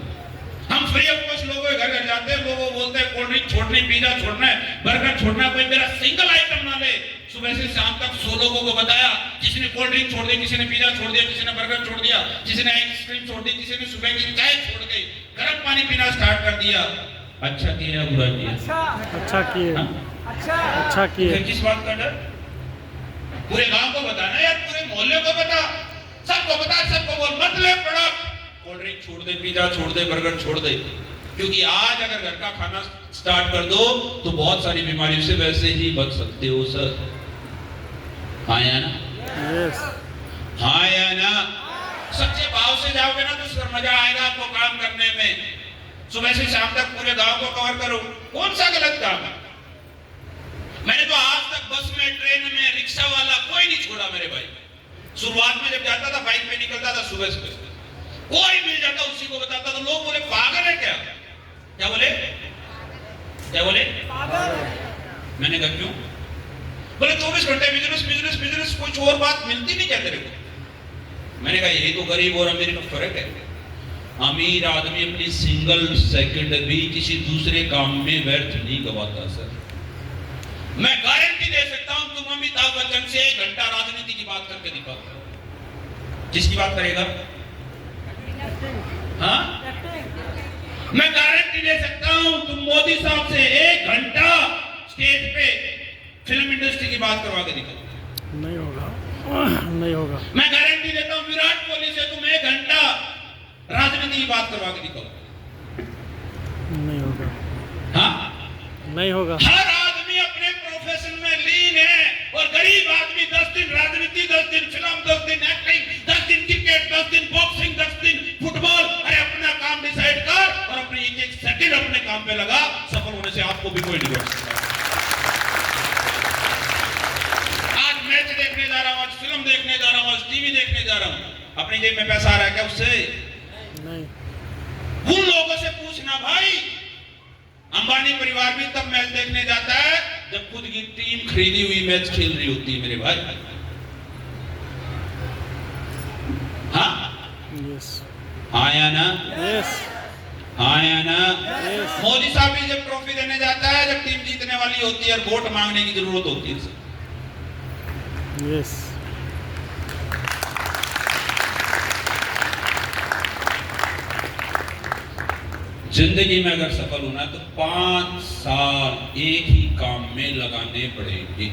हम फ्री ऑफ कॉस्ट लोगों के घर घर जाते हैं, लोगों बोलते हैं कोल्ड ड्रिंक छोड़नी, पिज्जा छोड़ना है, बर्गर छोड़ना है, कोई मेरा सिंगल आइटम ना ले। सुबह से शाम तक 100 लोगों को बताया, किसी ने कोल्ड ड्रिंक छोड़ दी, किसी ने पिज्जा छोड़ दिया, किसी ने बर्गर छोड़ दिया, किसी ने आइसक्रीम छोड़ दी, किसी ने सुबह की चाय छोड़ गई, गर्म पानी पीना स्टार्ट कर दिया। अच्छा किया, बुरा किया? अच्छा किए। अच्छा किए। किस बात का डर? पूरे गांव को बताना यार, पूरे मोहल्ले को बता, सबको बता, सबको बोल मत ले प्रोडक्ट, कोल्ड ड्रिंक छोड़ दे, पिज्जा छोड़ दे, बर्गर छोड़ दे। क्योंकि आज अगर घर का खाना स्टार्ट कर दो तो बहुत सारी बीमारियों से वैसे ही बच सकते हो सर। हाँ या ना? यस। हाँ या ना? सच्चे भाव से जाओगे ना तो सर मजा आएगा आपको काम करने में। सुबह से शाम तक पूरे गांव को कवर करो, कौन सा गलत काम है? मैंने तो आज तक बस में, ट्रेन में, रिक्शा वाला कोई नहीं छोड़ा मेरे भाई। शुरुआत में जब जाता था बाइक पे निकलता था सुबह सुबह, कोई मिल जाता उसी को बताता था, लोग बोले पागल है क्या? क्या बोले? क्या बोले? मैंने कहा क्यों? बोले 24 घंटे बिजनेस बिजनेस बिजनेस, कुछ और बात मिलती नहीं क्या तेरे को? मैंने कहा यही तो गरीब और अमीर का फर्क है। अमीर आदमी अपनी सिंगल सेकंड भी किसी दूसरे काम में व्यर्थ नहीं गवाता सर। मैं गारंटी दे सकता हूं, तुम अमिताभ बच्चन से 1 घंटा राजनीति की बात करके दिखाओ, किसकी बात करेगा? हाँ, मैं गारंटी दे सकता हूं, तुम मोदी साहब से 1 घंटा स्टेज पे फिल्म इंडस्ट्री की बात करवा के दिखाओ, नहीं होगा, नहीं होगा। मैं गारंटी देता हूं विराट कोहली से तुम 1 घंटा राजनीति की बात करवा के दिखाओ, नहीं होगा। हाँ, नहीं होगा। हर आदमी अपने प्रोफेशन में लीन है, और गरीब आदमी 10 दिन राजनीति, 10 दिन फिल्म, 10 दिन एक्टिंग, 10 दिन क्रिकेट, 10 दिन बॉक्सिंग, 10 दिन फुटबॉल। अरे अपना काम डिसाइड कर और अपने एक सेकंड अपने काम पे लगा, सफल होने से आपको भी कोई नहीं रोक सकता। आज मैच देखने जा रहा हूं, आज फिल्म देखने जा रहा हूं, आज टीवी देखने जा रहा हूं, अपनी जेब में पैसा आ रहा है क्या उससे? नहीं। उन लोगों से पूछना भाई, अंबानी परिवार भी तब मैच देखने जाता है जब खुद की टीम खरीदी हुई मैच खेल रही होती है मेरे भाई। हाँ, यस, आया ना? यस, आया ना? यस। मोदी साहब भी जब ट्रॉफी देने जाता है जब टीम जीतने वाली होती है और वोट मांगने की जरूरत होती है। यस। जिंदगी में अगर सफल होना है तो 5 साल एक ही काम में लगाने पड़ेंगे।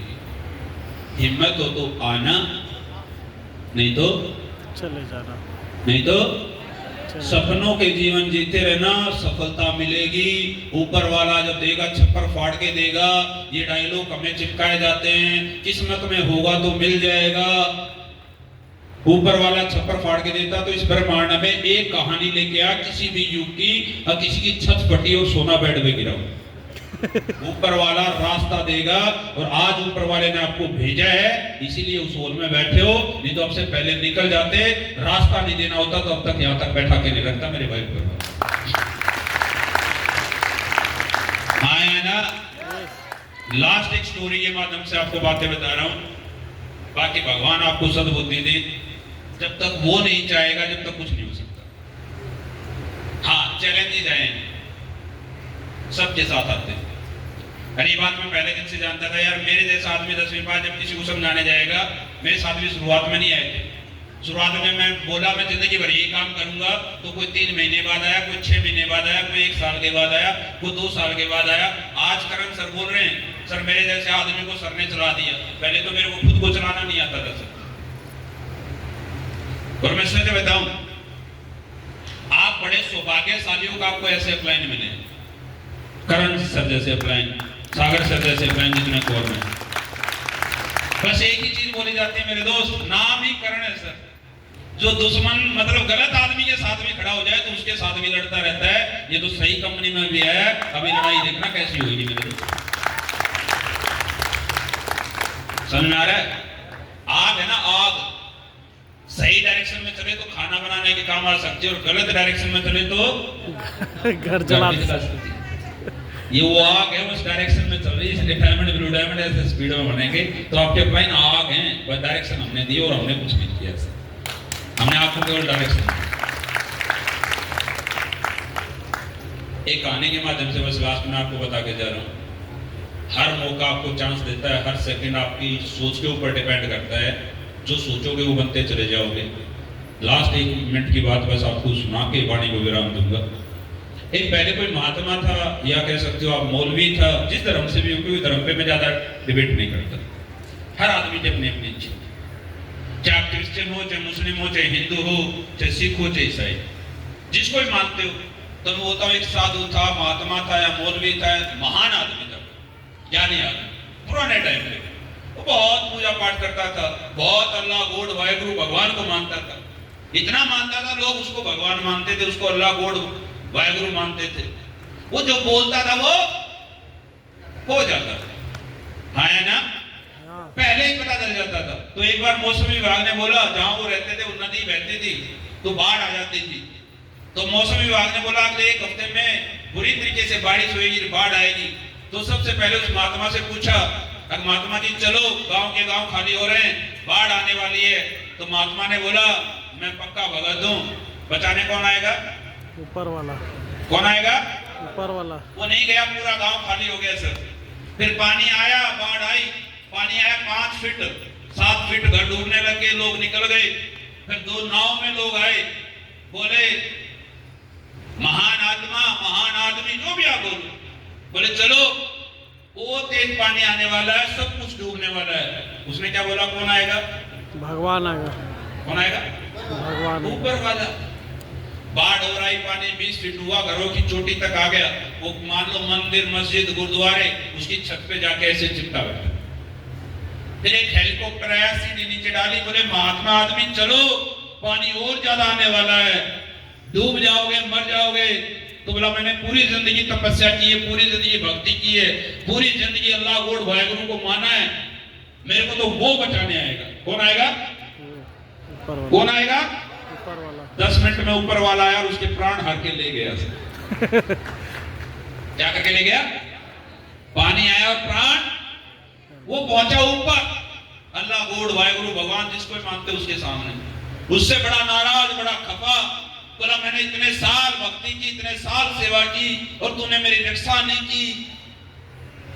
हिम्मत हो तो आना, नहीं तो चले जाना। नहीं तो सपनों के जीवन जीते रहना, सफलता मिलेगी। ऊपर वाला जब देगा छप्पर फाड़ के देगा। ये डायलॉग हमें चिपकाए जाते हैं, किस्मत में होगा तो मिल जाएगा। ऊपर वाला छप्पर फाड़ के देता तो इस ब्रह्मांड में एक कहानी लेके आ किसी भी युग की, और किसी की छत फटी और सोना बेड में गिरा। ऊपर वाला रास्ता देगा, और आज ऊपर वाले ने आपको भेजा है, इसीलिए उस हॉल में बैठे हो। नहीं तो आपसे पहले निकल जाते, रास्ता नहीं देना होता तो अब तक यहां तक बैठा के नहीं रखता मेरे भाई को। आया ना? लास्ट एक स्टोरी के माध्यम से आपको बातें बता रहा हूं। बाकी भगवान आपको सद्बुद्धि दे, जब तक वो नहीं चाहेगा जब तक कुछ नहीं हो सकता। हाँ, चैलेंजेस आए सबके साथ आते हैं। अरे ये बात मैं पहले दिन से जानता था यार, मेरे जैसा आदमी 10वीं पास जब किसी को समझाने जाएगा, मेरे साथ भी शुरुआत में नहीं आए थे। शुरुआत में मैं बोला मैं जिंदगी भर यही काम करूंगा, तो कोई 3 महीने बाद आया, कोई 6 महीने बाद आया, कोई 1 साल के बाद आया, कोई 2 साल के बाद आया। आज करण सर बोल रहे हैं, सर मेरे जैसे आदमी को सर ने चला दिया। पहले तो मेरे को खुद को चलाना नहीं आता था सर। और मैं सच बताऊं, आप बड़े सौभाग्यशालियों का आपको ऐसे अपलाइन मिले, करण सर जैसे अपलाइन, सागर सर जैसे अपलाइन, जितने कोर में। बस एक ही चीज बोली जाती है मेरे दोस्त, नाम ही करण है सर। जो दुश्मन मतलब गलत आदमी के साथ में खड़ा हो जाए तो उसके साथ भी लड़ता रहता है। ये तो सही कंपनी में भी है, अभी लड़ाई देखना कैसी होगी मेरे दोस्त। समझ में आ रहा है? आग है ना, आग सही डायरेक्शन में चले तो खाना बनाने के काम आ सकती है, और गलत डायरेक्शन में चले तो घर जला सकती है। ये वो आग है, उस डायरेक्शन में चल रही है, इसलिए डायमंड ब्लू डायमंड ऐसे स्पीड में बनेंगे। तो आपके प्लान आग हैं, बस डायरेक्शन हमने दी और हमने कुछ नहीं किया, हमने आपको केवल डायरेक्शन। एक कहानी के माध्यम से बस लास्ट में आपको बता के जा रहा हूँ। हर मौका आपको चांस देता है, हर सेकंड आपकी सोच के ऊपर डिपेंड करता है। जो सोचोगे वो बनते चले जाओगे। लास्ट 1 मिनट की बात बस आपको सुना के वाणी को विराम दूंगा। एक पहले कोई महात्मा था, या कह सकते हो आप मौलवी था, जिस धर्म से भी हो, कोई धर्म पे मैं ज्यादा डिबेट नहीं करता। हर आदमी की अपनी अपनी इच्छा, चाहे आप क्रिश्चियन हो, चाहे मुस्लिम हो, चाहे हिंदू हो, चाहे सिख हो, चाहे ईसाई, जिसको भी मानते हो। तो मैं होता हूँ एक साधु था, महात्मा था, या मौलवी था, महान आदमी था, ज्ञानी आदमी, पुराने टाइम पे वो बहुत पूजा पाठ करता था, बहुत अल्लाह गॉड वाहिगुरु भगवान को मानता था। इतना मानता था लोग उसको भगवान मानते थे, उसको अल्लाह गॉड वाहेगुरु मानते थे। वो जो बोलता था वो हो जाता था, हाँ है ना, हाँ पहले ही पता चल जाता था। तो एक बार मौसम विभाग ने बोला, जहां वो रहते थे वो नदी बहती थी तो बाढ़ आ जाती थी, तो मौसम विभाग ने बोला अगले एक हफ्ते में बुरी तरीके से बारिश होगी, बाढ़ आएगी। तो सबसे पहले उस महात्मा से पूछा, महात्मा जी चलो गांव के गांव खाली हो रहे हैं, बाढ़ आने वाली है। तो महात्मा ने बोला मैं पक्का भगत हूँ, बचाने कौन आएगा? ऊपर वाला, कौन आएगा? ऊपर वाला। वो नहीं गया, पूरा गांव खाली हो गया सर। फिर पानी आया, बाढ़ आई, पानी आया 5 फीट 7 फीट, घर डूबने लगे, लोग निकल गए। फिर 2 नाव में लोग आए, बोले महान आत्मा, महान आदमी, जो भी आप बोलो, बोले चलो वो तेज पानी आने वाला है, सब कुछ डूबने वाला है। उसने क्या बोला? कौन आएगा? भगवान आएगा। कौन आएगा? भगवान। ऊपर वाला। बाढ़ हो रही, पानी 20 फीट हुआ, घरों की चोटी तक आ गया। वो मान लो मंदिर, मस्जिद, गुरुद्वारे, उसकी छत पे जाके ऐसे चिपटा बैठा। फिर एक हेलीकॉप्टर आया, सीढ़ी नीचे डाली, बोले महात्मा आदमी चलो, पानी और ज्यादा आने वाला है, डूब जाओगे, मर जाओगे। तो बोला मैंने पूरी जिंदगी तपस्या की है, पूरी जिंदगी भक्ति की है, पूरी जिंदगी अल्लाह गोड वाहेगुरु को माना है, मेरे को तो वो बचाने आएगा। कौन आएगा? ऊपर वाला। कौन आएगा? ऊपर वाला। 10 मिनट में ऊपर वाला आया और उसके प्राण हार के ले गया। क्या करके ले गया? पानी आया और प्राण, वो पहुंचा ऊपर, अल्लाह गोड वाहेगुरु भगवान जिसको मानते उसके सामने। उससे बड़ा नाराज, बड़ा खफा, बोला मैंने इतने साल भक्ति की, इतने साल सेवा की और तूने मेरी रक्षा नहीं की।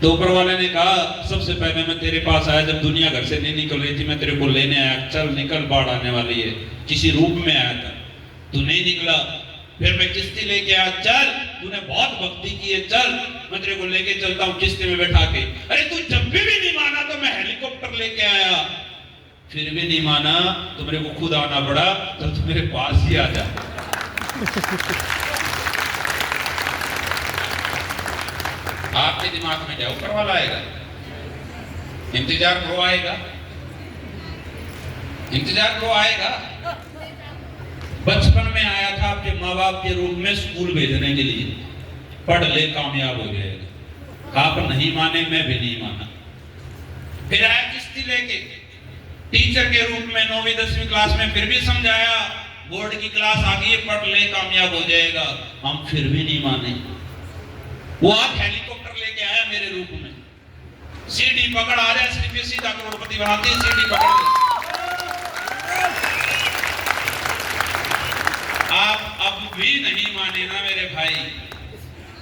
तो ऊपर वाले ने कहा सबसे पहले मैं तेरे पास आया जब दुनिया घर से नहीं निकल रही थी, मैं तेरे को लेने आया, चल निकल, बाढ़ आने वाली है, किसी रूप में आया था, तू नहीं निकला। फिर मैं किश्ती लेके आया, चल, तूने बहुत भक्ति की है, चल मैं तेरे को लेके चलता हूँ किश्ती में बैठा के। अरे तू जब भी नहीं माना तो मैं हेलीकॉप्टर लेके आया, फिर भी नहीं माना तो मेरे को खुद आना पड़ा, तो तू मेरे पास ही आ जा। आपके दिमाग में क्या ऊपर वाला आएगा? इंतजार करो आएगा, इंतजार करो आएगा। बचपन में आया था आपके माँ बाप के रूप में स्कूल भेजने के लिए, पढ़ ले कामयाब हो जाएगा। आप नहीं माने, मैं भी नहीं माना। फिर आया किश्ती लेके टीचर के रूप में 9वीं 10वीं क्लास में, फिर भी समझाया, बोर्ड की क्लास आ गई है, पढ़ ले कामयाब हो जाएगा, हम फिर भी नहीं माने। वो आज हेलीकॉप्टर लेके आया मेरे रूप में, सीढ़ी पकड़ आ जाए, सिर्फ सीधा करोड़पति बनाते हैं, सीढ़ी पकड़ ले। आप अब भी नहीं माने ना मेरे भाई,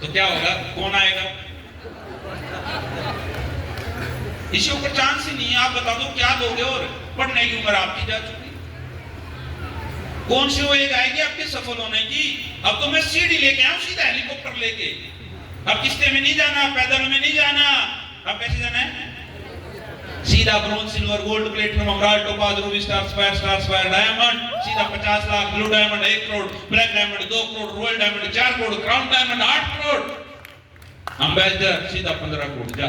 तो क्या होगा? कौन आएगा? इसके ऊपर चांस ही नहीं है। आप बता दो क्या दोगे? और पढ़ने की उम्र आपकी जा चुकी, कौन सी वो एक आएगी आपके सफल होने की? अब तो मैं सीढ़ी लेके आऊं, सीधा हेलीकॉप्टर लेके। अब किस्ते में नहीं जाना, पैदल में नहीं जाना, अब कैसे जाना है? सीधा bronze, silver, gold, platinum, emerald, topaz, ruby, star square, diamond, सीधा 50 lakh, blue diamond 1 crore, black diamond 2 crore, royal diamond 4 crore, crown diamond 8 crore, ambassador सीधा 15 करोड़। जा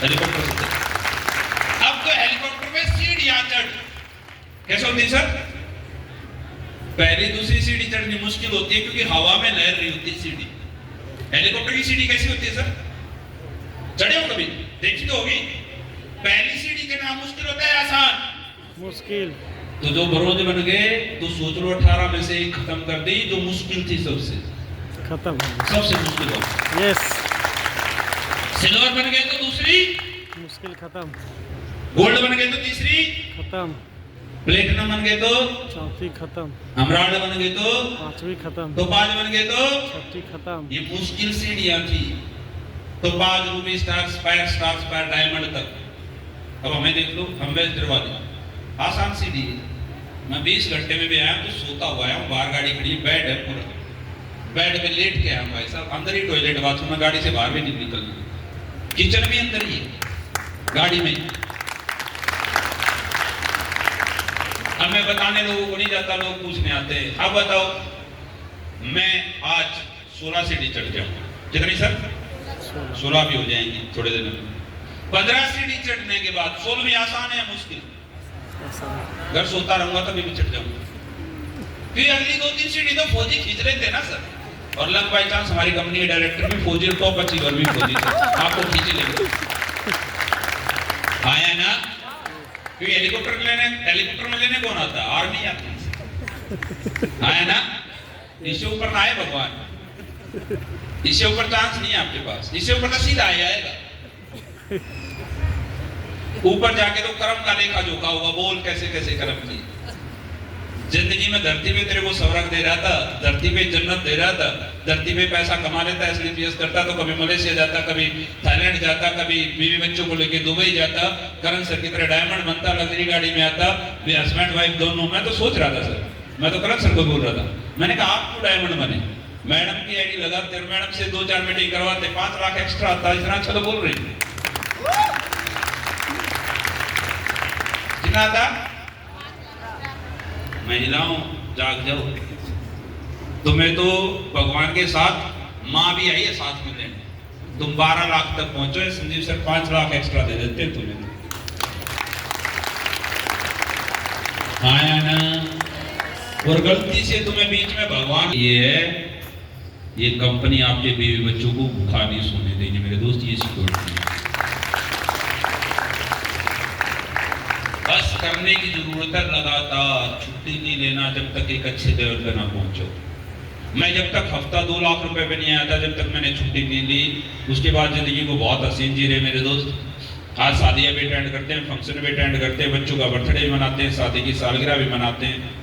हेलीकॉप्टर से। अब तो हेलीकॉप्टर में सीढ़ियां चढ़, कैसे होती सर? पहली दूसरी सीढ़ी चढ़नी मुश्किल होती है क्योंकि हवा में लहर रही होती है सीढ़ी। हेलीकॉप्टर की सीढ़ी कैसी होती है सर? चढ़े हो कभी? देखी तो होगी। पहली सीढ़ी के नाम मुश्किल होता है आसान? मुश्किल। तो जो ब्रोंज बन गए तो सोच लो 18 में से एक खत्म कर दी, जो मुश्किल थी सबसे खत्म, सबसे मुश्किल हो। यस। सिल्वर बन गए तो दूसरी मुश्किल खत्म, गोल्ड बन गए तो तीसरी खत्म, प्लेटिनम बन गए तो चौथी खत्म, एमराल्ड बन गए तो पांचवी खत्म, टोपाज बन गए तो छठी खत्म। ये मुश्किल सीढ़ियां थी। Topaz, ruby, star spire, diamond तक। अब हमें देख लो, हम वेस्ट वाले आसान सीढ़ी है। मैं 20 घंटे में भी आया तो सोता हुआ आया हूँ, बाहर गाड़ी खड़ी, बेड है पूरा, बेड पे लेट के आया भाई साहब, अंदर ही टॉयलेट बाथरूम में, गाड़ी से बाहर भी नहीं निकलना, किचन भी अंदर ही है गाड़ी में। अब मैं बताने लोगों को नहीं जाता, लोग पूछने आते हैं। अब बताओ, मैं आज 16 सीढ़ी चढ़ जाऊंगा, कितनी सर? 16 भी हो जाएंगी थोड़े दिन में। 15 सीढ़ी चढ़ने के बाद 16वीं आसान है मुश्किल? घर सोता रहूंगा तभी भी चढ़ जाऊंगा। फिर अगली 2-3 सीढ़ी तो फौजी खींच रहे थे ना सर, और लग बाई चांस हमारी कंपनी के डायरेक्टर भी फौजी टॉप अच्छी गवर्नमेंट फौजी थे, आपको खींच लेंगे। आया ना, क्योंकि हेलीकॉप्टर में लेने कौन आता है? आर्मी आती है। आया ना, इससे ऊपर ना आए भगवान, इससे ऊपर चांस नहीं है आपके पास, इससे ऊपर तो सीधा आएगा। ऊपर जाके तो कर्म का लेखा जोखा होगा, बोल कैसे कैसे कर्म की। जिंदगी में धरती पे तेरे को स्वर्ग दे रहा था, धरती पे जन्नत दे रहा था, धरती पे पैसा कमा लेता, एसलीपीएस करता तो कभी मलेशिया जाता, कभी थाईलैंड जाता, कभी बीवी बच्चों को लेके दुबई जाता, करण सर की तरह डायमंड बनता, लग्जरी गाड़ी में आता, हस्बैंड वाइफ दोनों। मैं तो सोच रहा था सर, मैं तो करण सर को बोल रहा था, मैंने कहा आप क्यों डायमंड बने? मैडम की आईडी लगाते, मैडम से 2-4 मीटिंग करवाते, 5 लाख एक्स्ट्रा आता, इतना अच्छा तो बोल रही कितना आता? महिलाओं जाग जाओ, तुम्हें तो भगवान के साथ माँ भी आई है साथ में लेने। तुम 12 लाख तक पहुंचो, संजीव सर 5 लाख एक्स्ट्रा दे देते तुम्हें। आया ना, और गलती से तुम्हें बीच में भगवान ये कंपनी आपके बीवी बच्चों को भूखा नहीं सोने देगी मेरे दोस्त, ये सिक्योरिटी है। बस करने की जरूरत है, लगातार छुट्टी नहीं लेना जब तक एक अच्छे लेवल पे ना पहुंचो। मैं जब तक हफ्ता 2 लाख रुपए पे नहीं आया था, जब तक मैंने छुट्टी नहीं ली, उसके बाद जिंदगी को बहुत हसीन जी रहे मेरे दोस्त। आज शादियां भी अटेंड करते हैं, फंक्शन भी अटेंड करते हैं, बच्चों का बर्थडे भी मनाते हैं, शादी की सालगिरह भी मनाते हैं।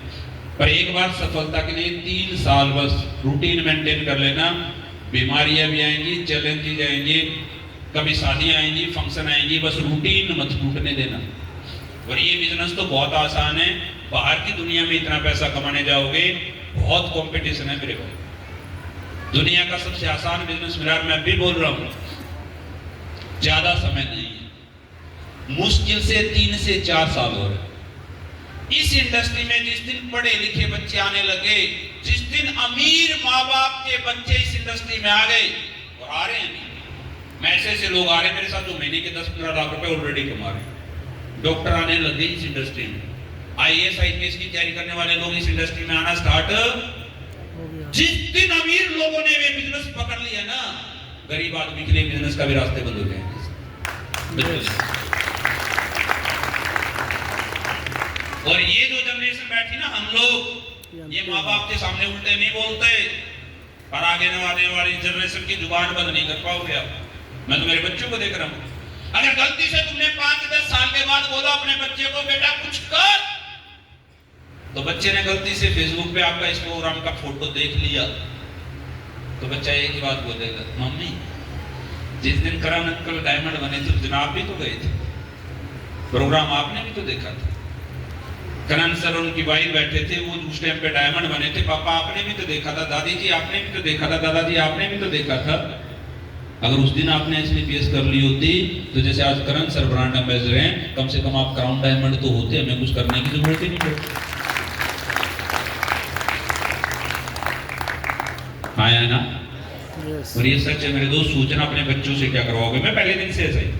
पर एक बार सफलता के लिए 3 साल बस रूटीन मेंटेन कर लेना। बीमारियां भी आएंगी, चैलेंजेस आएंगे, कभी शादियां आएंगी, फंक्शन आएंगी, बस रूटीन मत टूटने देना। और ये बिजनेस तो बहुत आसान है, बाहर की दुनिया में इतना पैसा कमाने जाओगे, बहुत कंपटीशन है मेरे भाई। दुनिया का सबसे आसान बिजनेस मिला, मैं भी बोल रहा हूं, ज्यादा समय नहीं है, मुश्किल से 3 से 4 साल हो रहे। इस इंडस्ट्री में जिस दिन पढ़े लिखे बच्चे आने लगे, जिस दिन अमीर माँ बाप के बच्चे इस इंडस्ट्री में आ गए, और आ रहे हैं, मैं ऐसे लोग आ रहे हैं मेरे साथ जो महीने के 10-15 लाख रुपए ऑलरेडी कमा रहे हैं। डॉक्टर आने लगे इस इंडस्ट्री में, IAS IPS की तैयारी करने वाले लोग इस इंडस्ट्री में आना स्टार्ट। जिस दिन अमीर लोगों ने वे बिजनेस पकड़ लिया ना, गरीब आदमी के लिए बिजनेस का भी रास्ते बंद हो गए। और ये जो जनरेशन बैठी ना, हम लोग ये माँ बाप के सामने उल्टे नहीं बोलते, पर आगे आने वाली जनरेशन की जुबान बंद नहीं कर पाओगे आप। मैं तो मेरे बच्चों को देख रहा हूँ, अगर गलती से तुमने 5-10 साल के बाद बोला अपने बच्चे को बेटा कुछ कर, तो बच्चे ने गलती से फेसबुक पे आपका इस प्रोग्राम का फोटो देख लिया, तो बच्चा एक ही बात बोलेगा, मम्मी जिस दिन करण अंकल डायमंड बने थे उस दिन आप भी तो गए थे, प्रोग्राम आपने भी तो देखा था। करण सर उनकी वाइफ बैठे थे, वो उस टाइम पे डायमंड बने थे, पापा आपने भी तो देखा था, दादी जी आपने भी तो देखा था, दादाजी आपने भी तो देखा था। अगर उस दिन आपने एसलीपीएस कर ली होती, तो जैसे आज करण सर ब्रांड एम्बेसडर हैं, कम से कम आप क्राउन डायमंड तो होते, हमें कुछ करने की जरूरत ही नहीं पड़ती। आया ना, और ये सच है मेरे दोस्त, सोचना अपने बच्चों से क्या करवाओगे। मैं पहले दिन से ऐसा ही,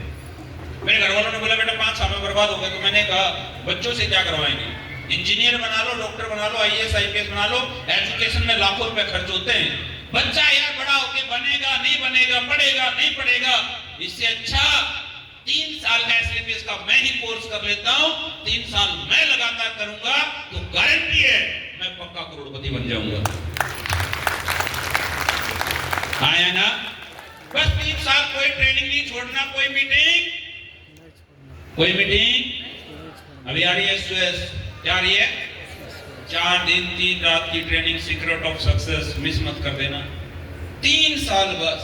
मेरे घर वालों ने बोला बेटा 5 साल में बर्बाद हो गए, तो मैंने कहा बच्चों से क्या करवाएंगे, इंजीनियर बना लो, डॉक्टर बना लो, IAS IPS बना लो, एजुकेशन में लाखों रुपए खर्च होते हैं। बच्चा यार बड़ा होके बनेगा नहीं बनेगा, पढ़ेगा नहीं पढ़ेगा, इससे अच्छा 3 साल का एसलीपीएस का मैं ही कोर्स कर लेता हूं, 3 साल मैं लगातार करूंगा, तो गारंटी है मैं पक्का करोड़पति बन जाऊंगा। आया ना, बस 3 साल कोई ट्रेनिंग नहीं छोड़ना, कोई मीटिंग अभी आ रही है SOS, क्या आ रही है, 4 दिन 3 रात की training, secret of success, miss मत कर देना। 3 साल बस,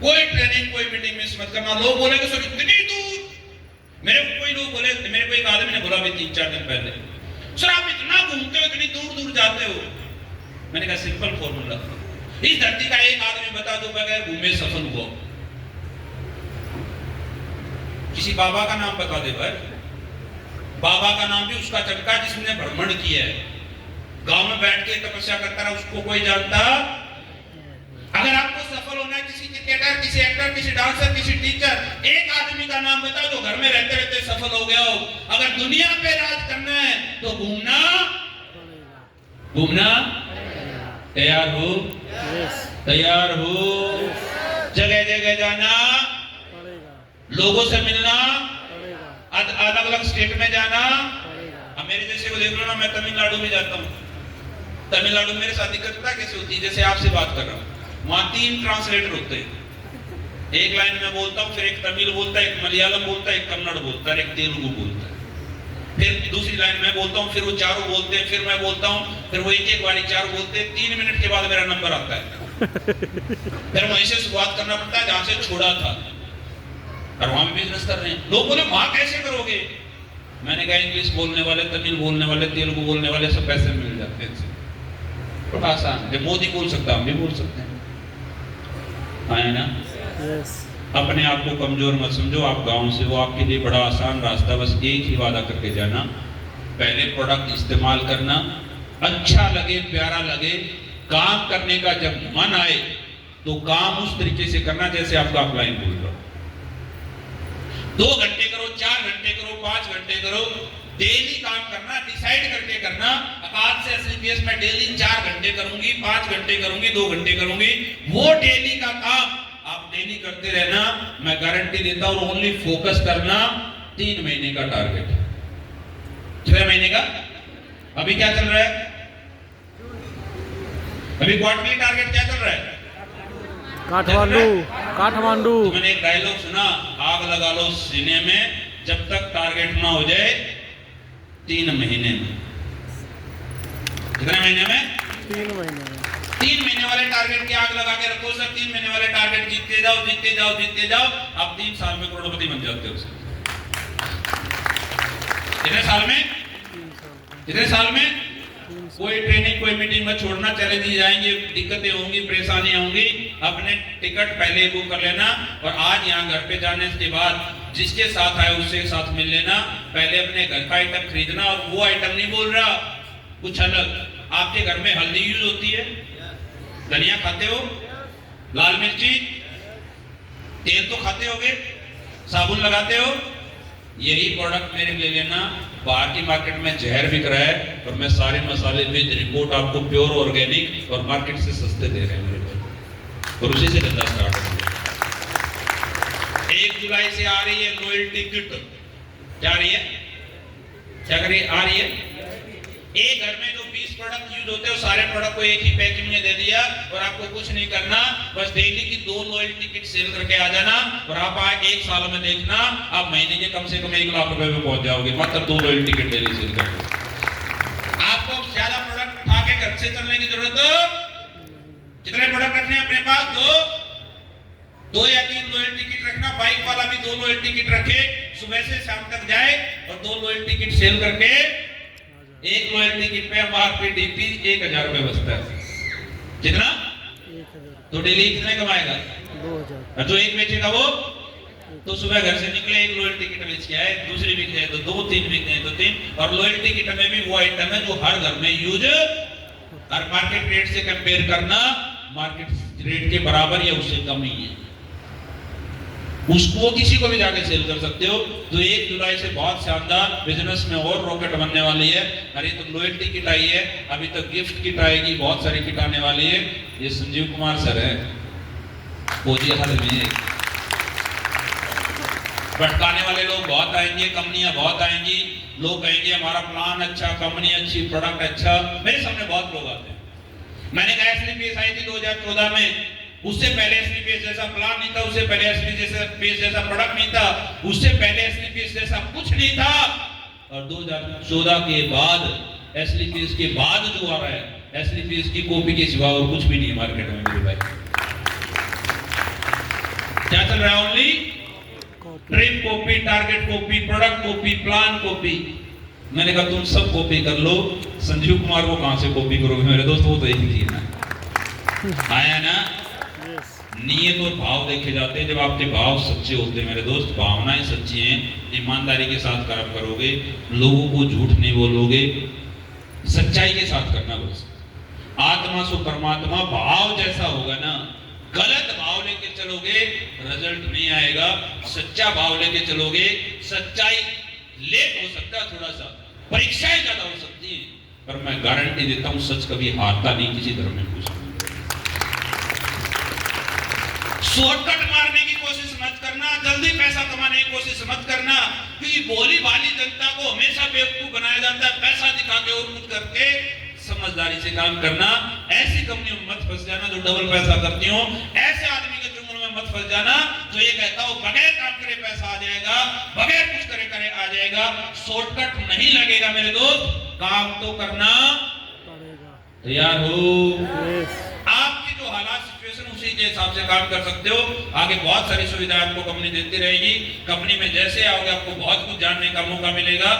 कोई ट्रेनिंग कोई मीटिंग मिस मत करना। लोग बोलेंगे सर इतनी दूर, मेरे को कोई लोग बोले, मेरे को एक आदमी ने बोला अभी 3-4 दिन पहले, सर आप इतना घूमते हो, इतनी दूर दूर जाते हो। मैंने कहा सिंपल फॉर्मूला, इस धरती का एक आदमी बता दो बगैर घूमे सफल हुआ, किसी बाबा का नाम बता दे भाई, बाबा का नाम भी उसका चमका जिसने भ्रमण किया है, गांव में बैठ के तपस्या करता रहा, उसको कोई जानता। अगर आपको सफल होना है, किसी क्रिकेटर, किसी एक्टर, किसी डांसर, किसी टीचर, एक आदमी का नाम बताओ जो घर में रहते रहते सफल हो गया हो। अगर दुनिया पे राज करना है तो घूमना तैयार हो? यस तैयार हो? जगह जगह जाना, पड़ेगा लोगों से मिलना, पड़ेगा अलग अलग स्टेट में जाना। पड़ेगा। अब मेरे जैसे को देख लो ना, मैं तमिलनाडु में जाता हूँ। तमिलनाडु में मेरे साथ दिक्कत पता कैसे होती है? जैसे आपसे बात कर रहा हूँ, वहां 3 ट्रांसलेटर होते हैं। एक लाइन में बोलता हूँ, फिर एक तमिल बोलता है, एक मलयालम बोलता है, एक कन्नड़ बोलता है, एक तेलुगु बोलता है। फिर दूसरी लाइन में बोलता हूँ, फिर वो चारों बोलते हैं, फिर मैं बोलता हूँ, फिर वो एक एक बारी चारों बोलते हैं। 3 मिनट के बाद मेरा नंबर आता है। फिर वहीं से शुरुआत करना पड़ता है जहां से छोड़ा था, और वहां भी बिजनेस कर रहे हैं। लोग बोले वहां कैसे करोगे? मैंने कहा इंग्लिश बोलने वाले, तमिल बोलने वाले, तेलुगु बोलने वाले सब पैसे मिल जाते हैं। बड़ा आसान है, मोदी बोल सकता हम भी बोल सकते हैं, है ना? यस अपने आप को कमजोर मत समझो। आप गांव से हो, आपके लिए बड़ा आसान रास्ता, बस एक ही वादा करके जाना। पहले प्रोडक्ट इस्तेमाल करना, अच्छा लगे, प्यारा लगे। काम करने का जब मन आए तो काम उस तरीके से करना जैसे आपका अपलाइन बोल रहा। 2 घंटे करो, 4 घंटे करो, 5 घंटे करो, डेली काम करना, डिसाइड करके करना। आज से एसलीपीएस में डेली 4 घंटे करूंगी, 5 घंटे करूंगी, 2 घंटे करूंगी। वो डेली का काम आप डेली करते रहना। मैं गारंटी देता हूं, ओनली फोकस करना। 3 महीने का टारगेट, 6 महीने का। अभी क्या चल रहा है? अभी क्वार्टरली टारगेट क्या चल रहा है? काठमांडू। तो मैंने एक डायलॉग सुना, आग लगा लो सीने में जब तक टारगेट ना हो जाए 3 महीने में। कितने महीने में? 3 महीने में। 3 महीने वाले टारगेट की आग लगा के रखो सर। 3 महीने वाले टारगेट जीतते जाओ, जीतते जाओ, जीतते जाओ। आप 3 साल में करोड़पति बन जाते हो। कितने साल में? 3 साल। कितने साल में? 3 साल। कोई ट्रेनिंग, कोई मीटिंग में छोड़ना, चले दी जाएंगे, दिक्कतें होंगी, परेशानियां होंगी। अपने टिकट पहले बुक कर लेना, और आज यहाँ घर पे जाने के बाद जिसके साथ आए उसके साथ मिल लेना। पहले अपने घर का आइटम खरीदना, और वो आइटम नहीं बोल रहा, कुछ अलग। आपके घर में हल्दी यूज होती है, धनिया खाते हो, लाल मिर्ची, तेल तो खाते होगे, साबुन लगाते हो। यही प्रोडक्ट मेरे ले लेना। बाहर की मार्केट में जहर बिक रहा है, और मैं सारे मसाले विद रिपोर्ट आपको प्योर ऑर्गेनिक और मार्केट से सस्ते दे रहे हैं मेरे को। और उसी से धंधा स्टार्ट हो गया। 1 जुलाई से आ रही है लॉयल्टी किट। क्या आ रही है? क्या कर रही है? आ रही है। एक घर में जो 20 प्रोडक्ट यूज होते हैं, सारे प्रोडक्ट को एक ही पैकिंग में दे दिया, और आपको कुछ नहीं करना, बस डेली की 2 लॉयल्टी किट सेल करके आ जाना। और आप 1 साल में देखना, आप महीने के कम से कम 1 लाख रुपए में पहुंच जाओगे, मतलब 2 लॉयल्टी किट डेली सेल करके। आपको ज्यादा प्रोडक्ट उठा के घर से चलने की जरूरत। कितने प्रोडक्ट रखने अपने पास? 2 या 3 लॉयल्टी किट रखना। बाइक वाला भी 2 लॉयल्टी किट रखे, सुबह से शाम तक जाए और 2 लॉयल्टी किट सेल करके 1 लॉयल्टी किट पे हमारे डीपी 1000 रुपए बचता है। कितना? 1000। तो डेली कितने कमाएगा? 2000। और जो एक बेचेगा वो, तो सुबह घर से निकले 1 लॉयल्टी किट बेच के आए, दूसरी बिक जाए तो 2, 3 बिक जाए तो 3। और लॉयल्टी किट में भी वो आइटम है जो हर घर में यूज, और मार्केट रेट से कंपेयर करना, मार्केट रेट के बराबर या उससे कम ही है। उसको किसी को भी जाके सेल कर सकते हो। तो 1 जुलाई से बहुत शानदार बिजनेस में और रॉकेट बनने वाली है। अरे तो लॉयल्टी किट आई है, अभी तो गिफ्ट किट आएगी, बहुत सारी किट आने वाली है। ये संजीव कुमार सर है, फौजी हाल में भटकाने वाले लोग बहुत आएंगे, कंपनियां बहुत आएंगी। लोग कहेंगे हमारा प्लान अच्छा, कंपनी अच्छी, प्रोडक्ट अच्छा। मेरे सामने बहुत लोग आते हैं। मैंने कहा एसलीपीएस आई थी 2014 में, उससे पहले एसलीपीएस जैसा प्लान नहीं था, उससे पहले एसलीपीएस जैसा प्रोडक्ट नहीं था, उससे पहले एसलीपीएस जैसा कुछ नहीं था। और 2014 के बाद, एसलीपीएस के बाद जो आ रहा है, एसलीपीएस की कॉपी के सिवा और कुछ भी नहीं मार्केट में मेरे भाई। क्या चल रहा है? Only trip copy, target copy, product copy, plan copy. मैंने कहा तुम सब कॉपी कर लो, संजीव कुमार को कहां से कॉपी करोगे मेरे दोस्त? वो तो एक ही ना आया ना। नियत और भाव देखे जाते हैं। जब आपके भाव सच्चे होते हैं मेरे दोस्त, भावनाएं सच्ची हैं, ईमानदारी के साथ काम करोगे, लोगों को झूठ नहीं बोलोगे, सच्चाई के साथ करना। बस आत्मा सो परमात्मा भाव जैसा होगा ना, गलत भाव लेके चलोगे रिजल्ट नहीं आएगा। सच्चा भाव लेके चलोगे, सच्चाई लेट हो सकता है, थोड़ा सा परीक्षाएं ज्यादा हो सकती है, पर मैं गारंटी देता हूं सच कभी हारता नहीं किसी धर्म में कुछ। शॉर्टकट मारने की कोशिश मत करना, जल्दी पैसा कमाने की कोशिश मत करना, क्योंकि भोली भाली जनता को हमेशा बेवकूफ बनाया जाता है पैसा दिखा के और कुछ करके। समझदारी से काम करना, ऐसी कंपनियों में मत फंस जाना जो डबल पैसा करती हो, ऐसे आदमी के चुंगल में मत फंस जाना जो ये कहता हो बगैर काम करे पैसा आ जाएगा, बगैर कुछ करे करे आ जाएगा। शॉर्टकट नहीं लगेगा मेरे दोस्त, काम तो करना पड़ेगा। तैयार हो? यस। आपकी जो हालात सिचुएशन उसी के हिसाब से काम कर सकते हो। आगे बहुत सारी सुविधाएं आपको कंपनी देती रहेगी। कंपनी में जैसे आओगे आपको बहुत कुछ जानने का मौका मिलेगा।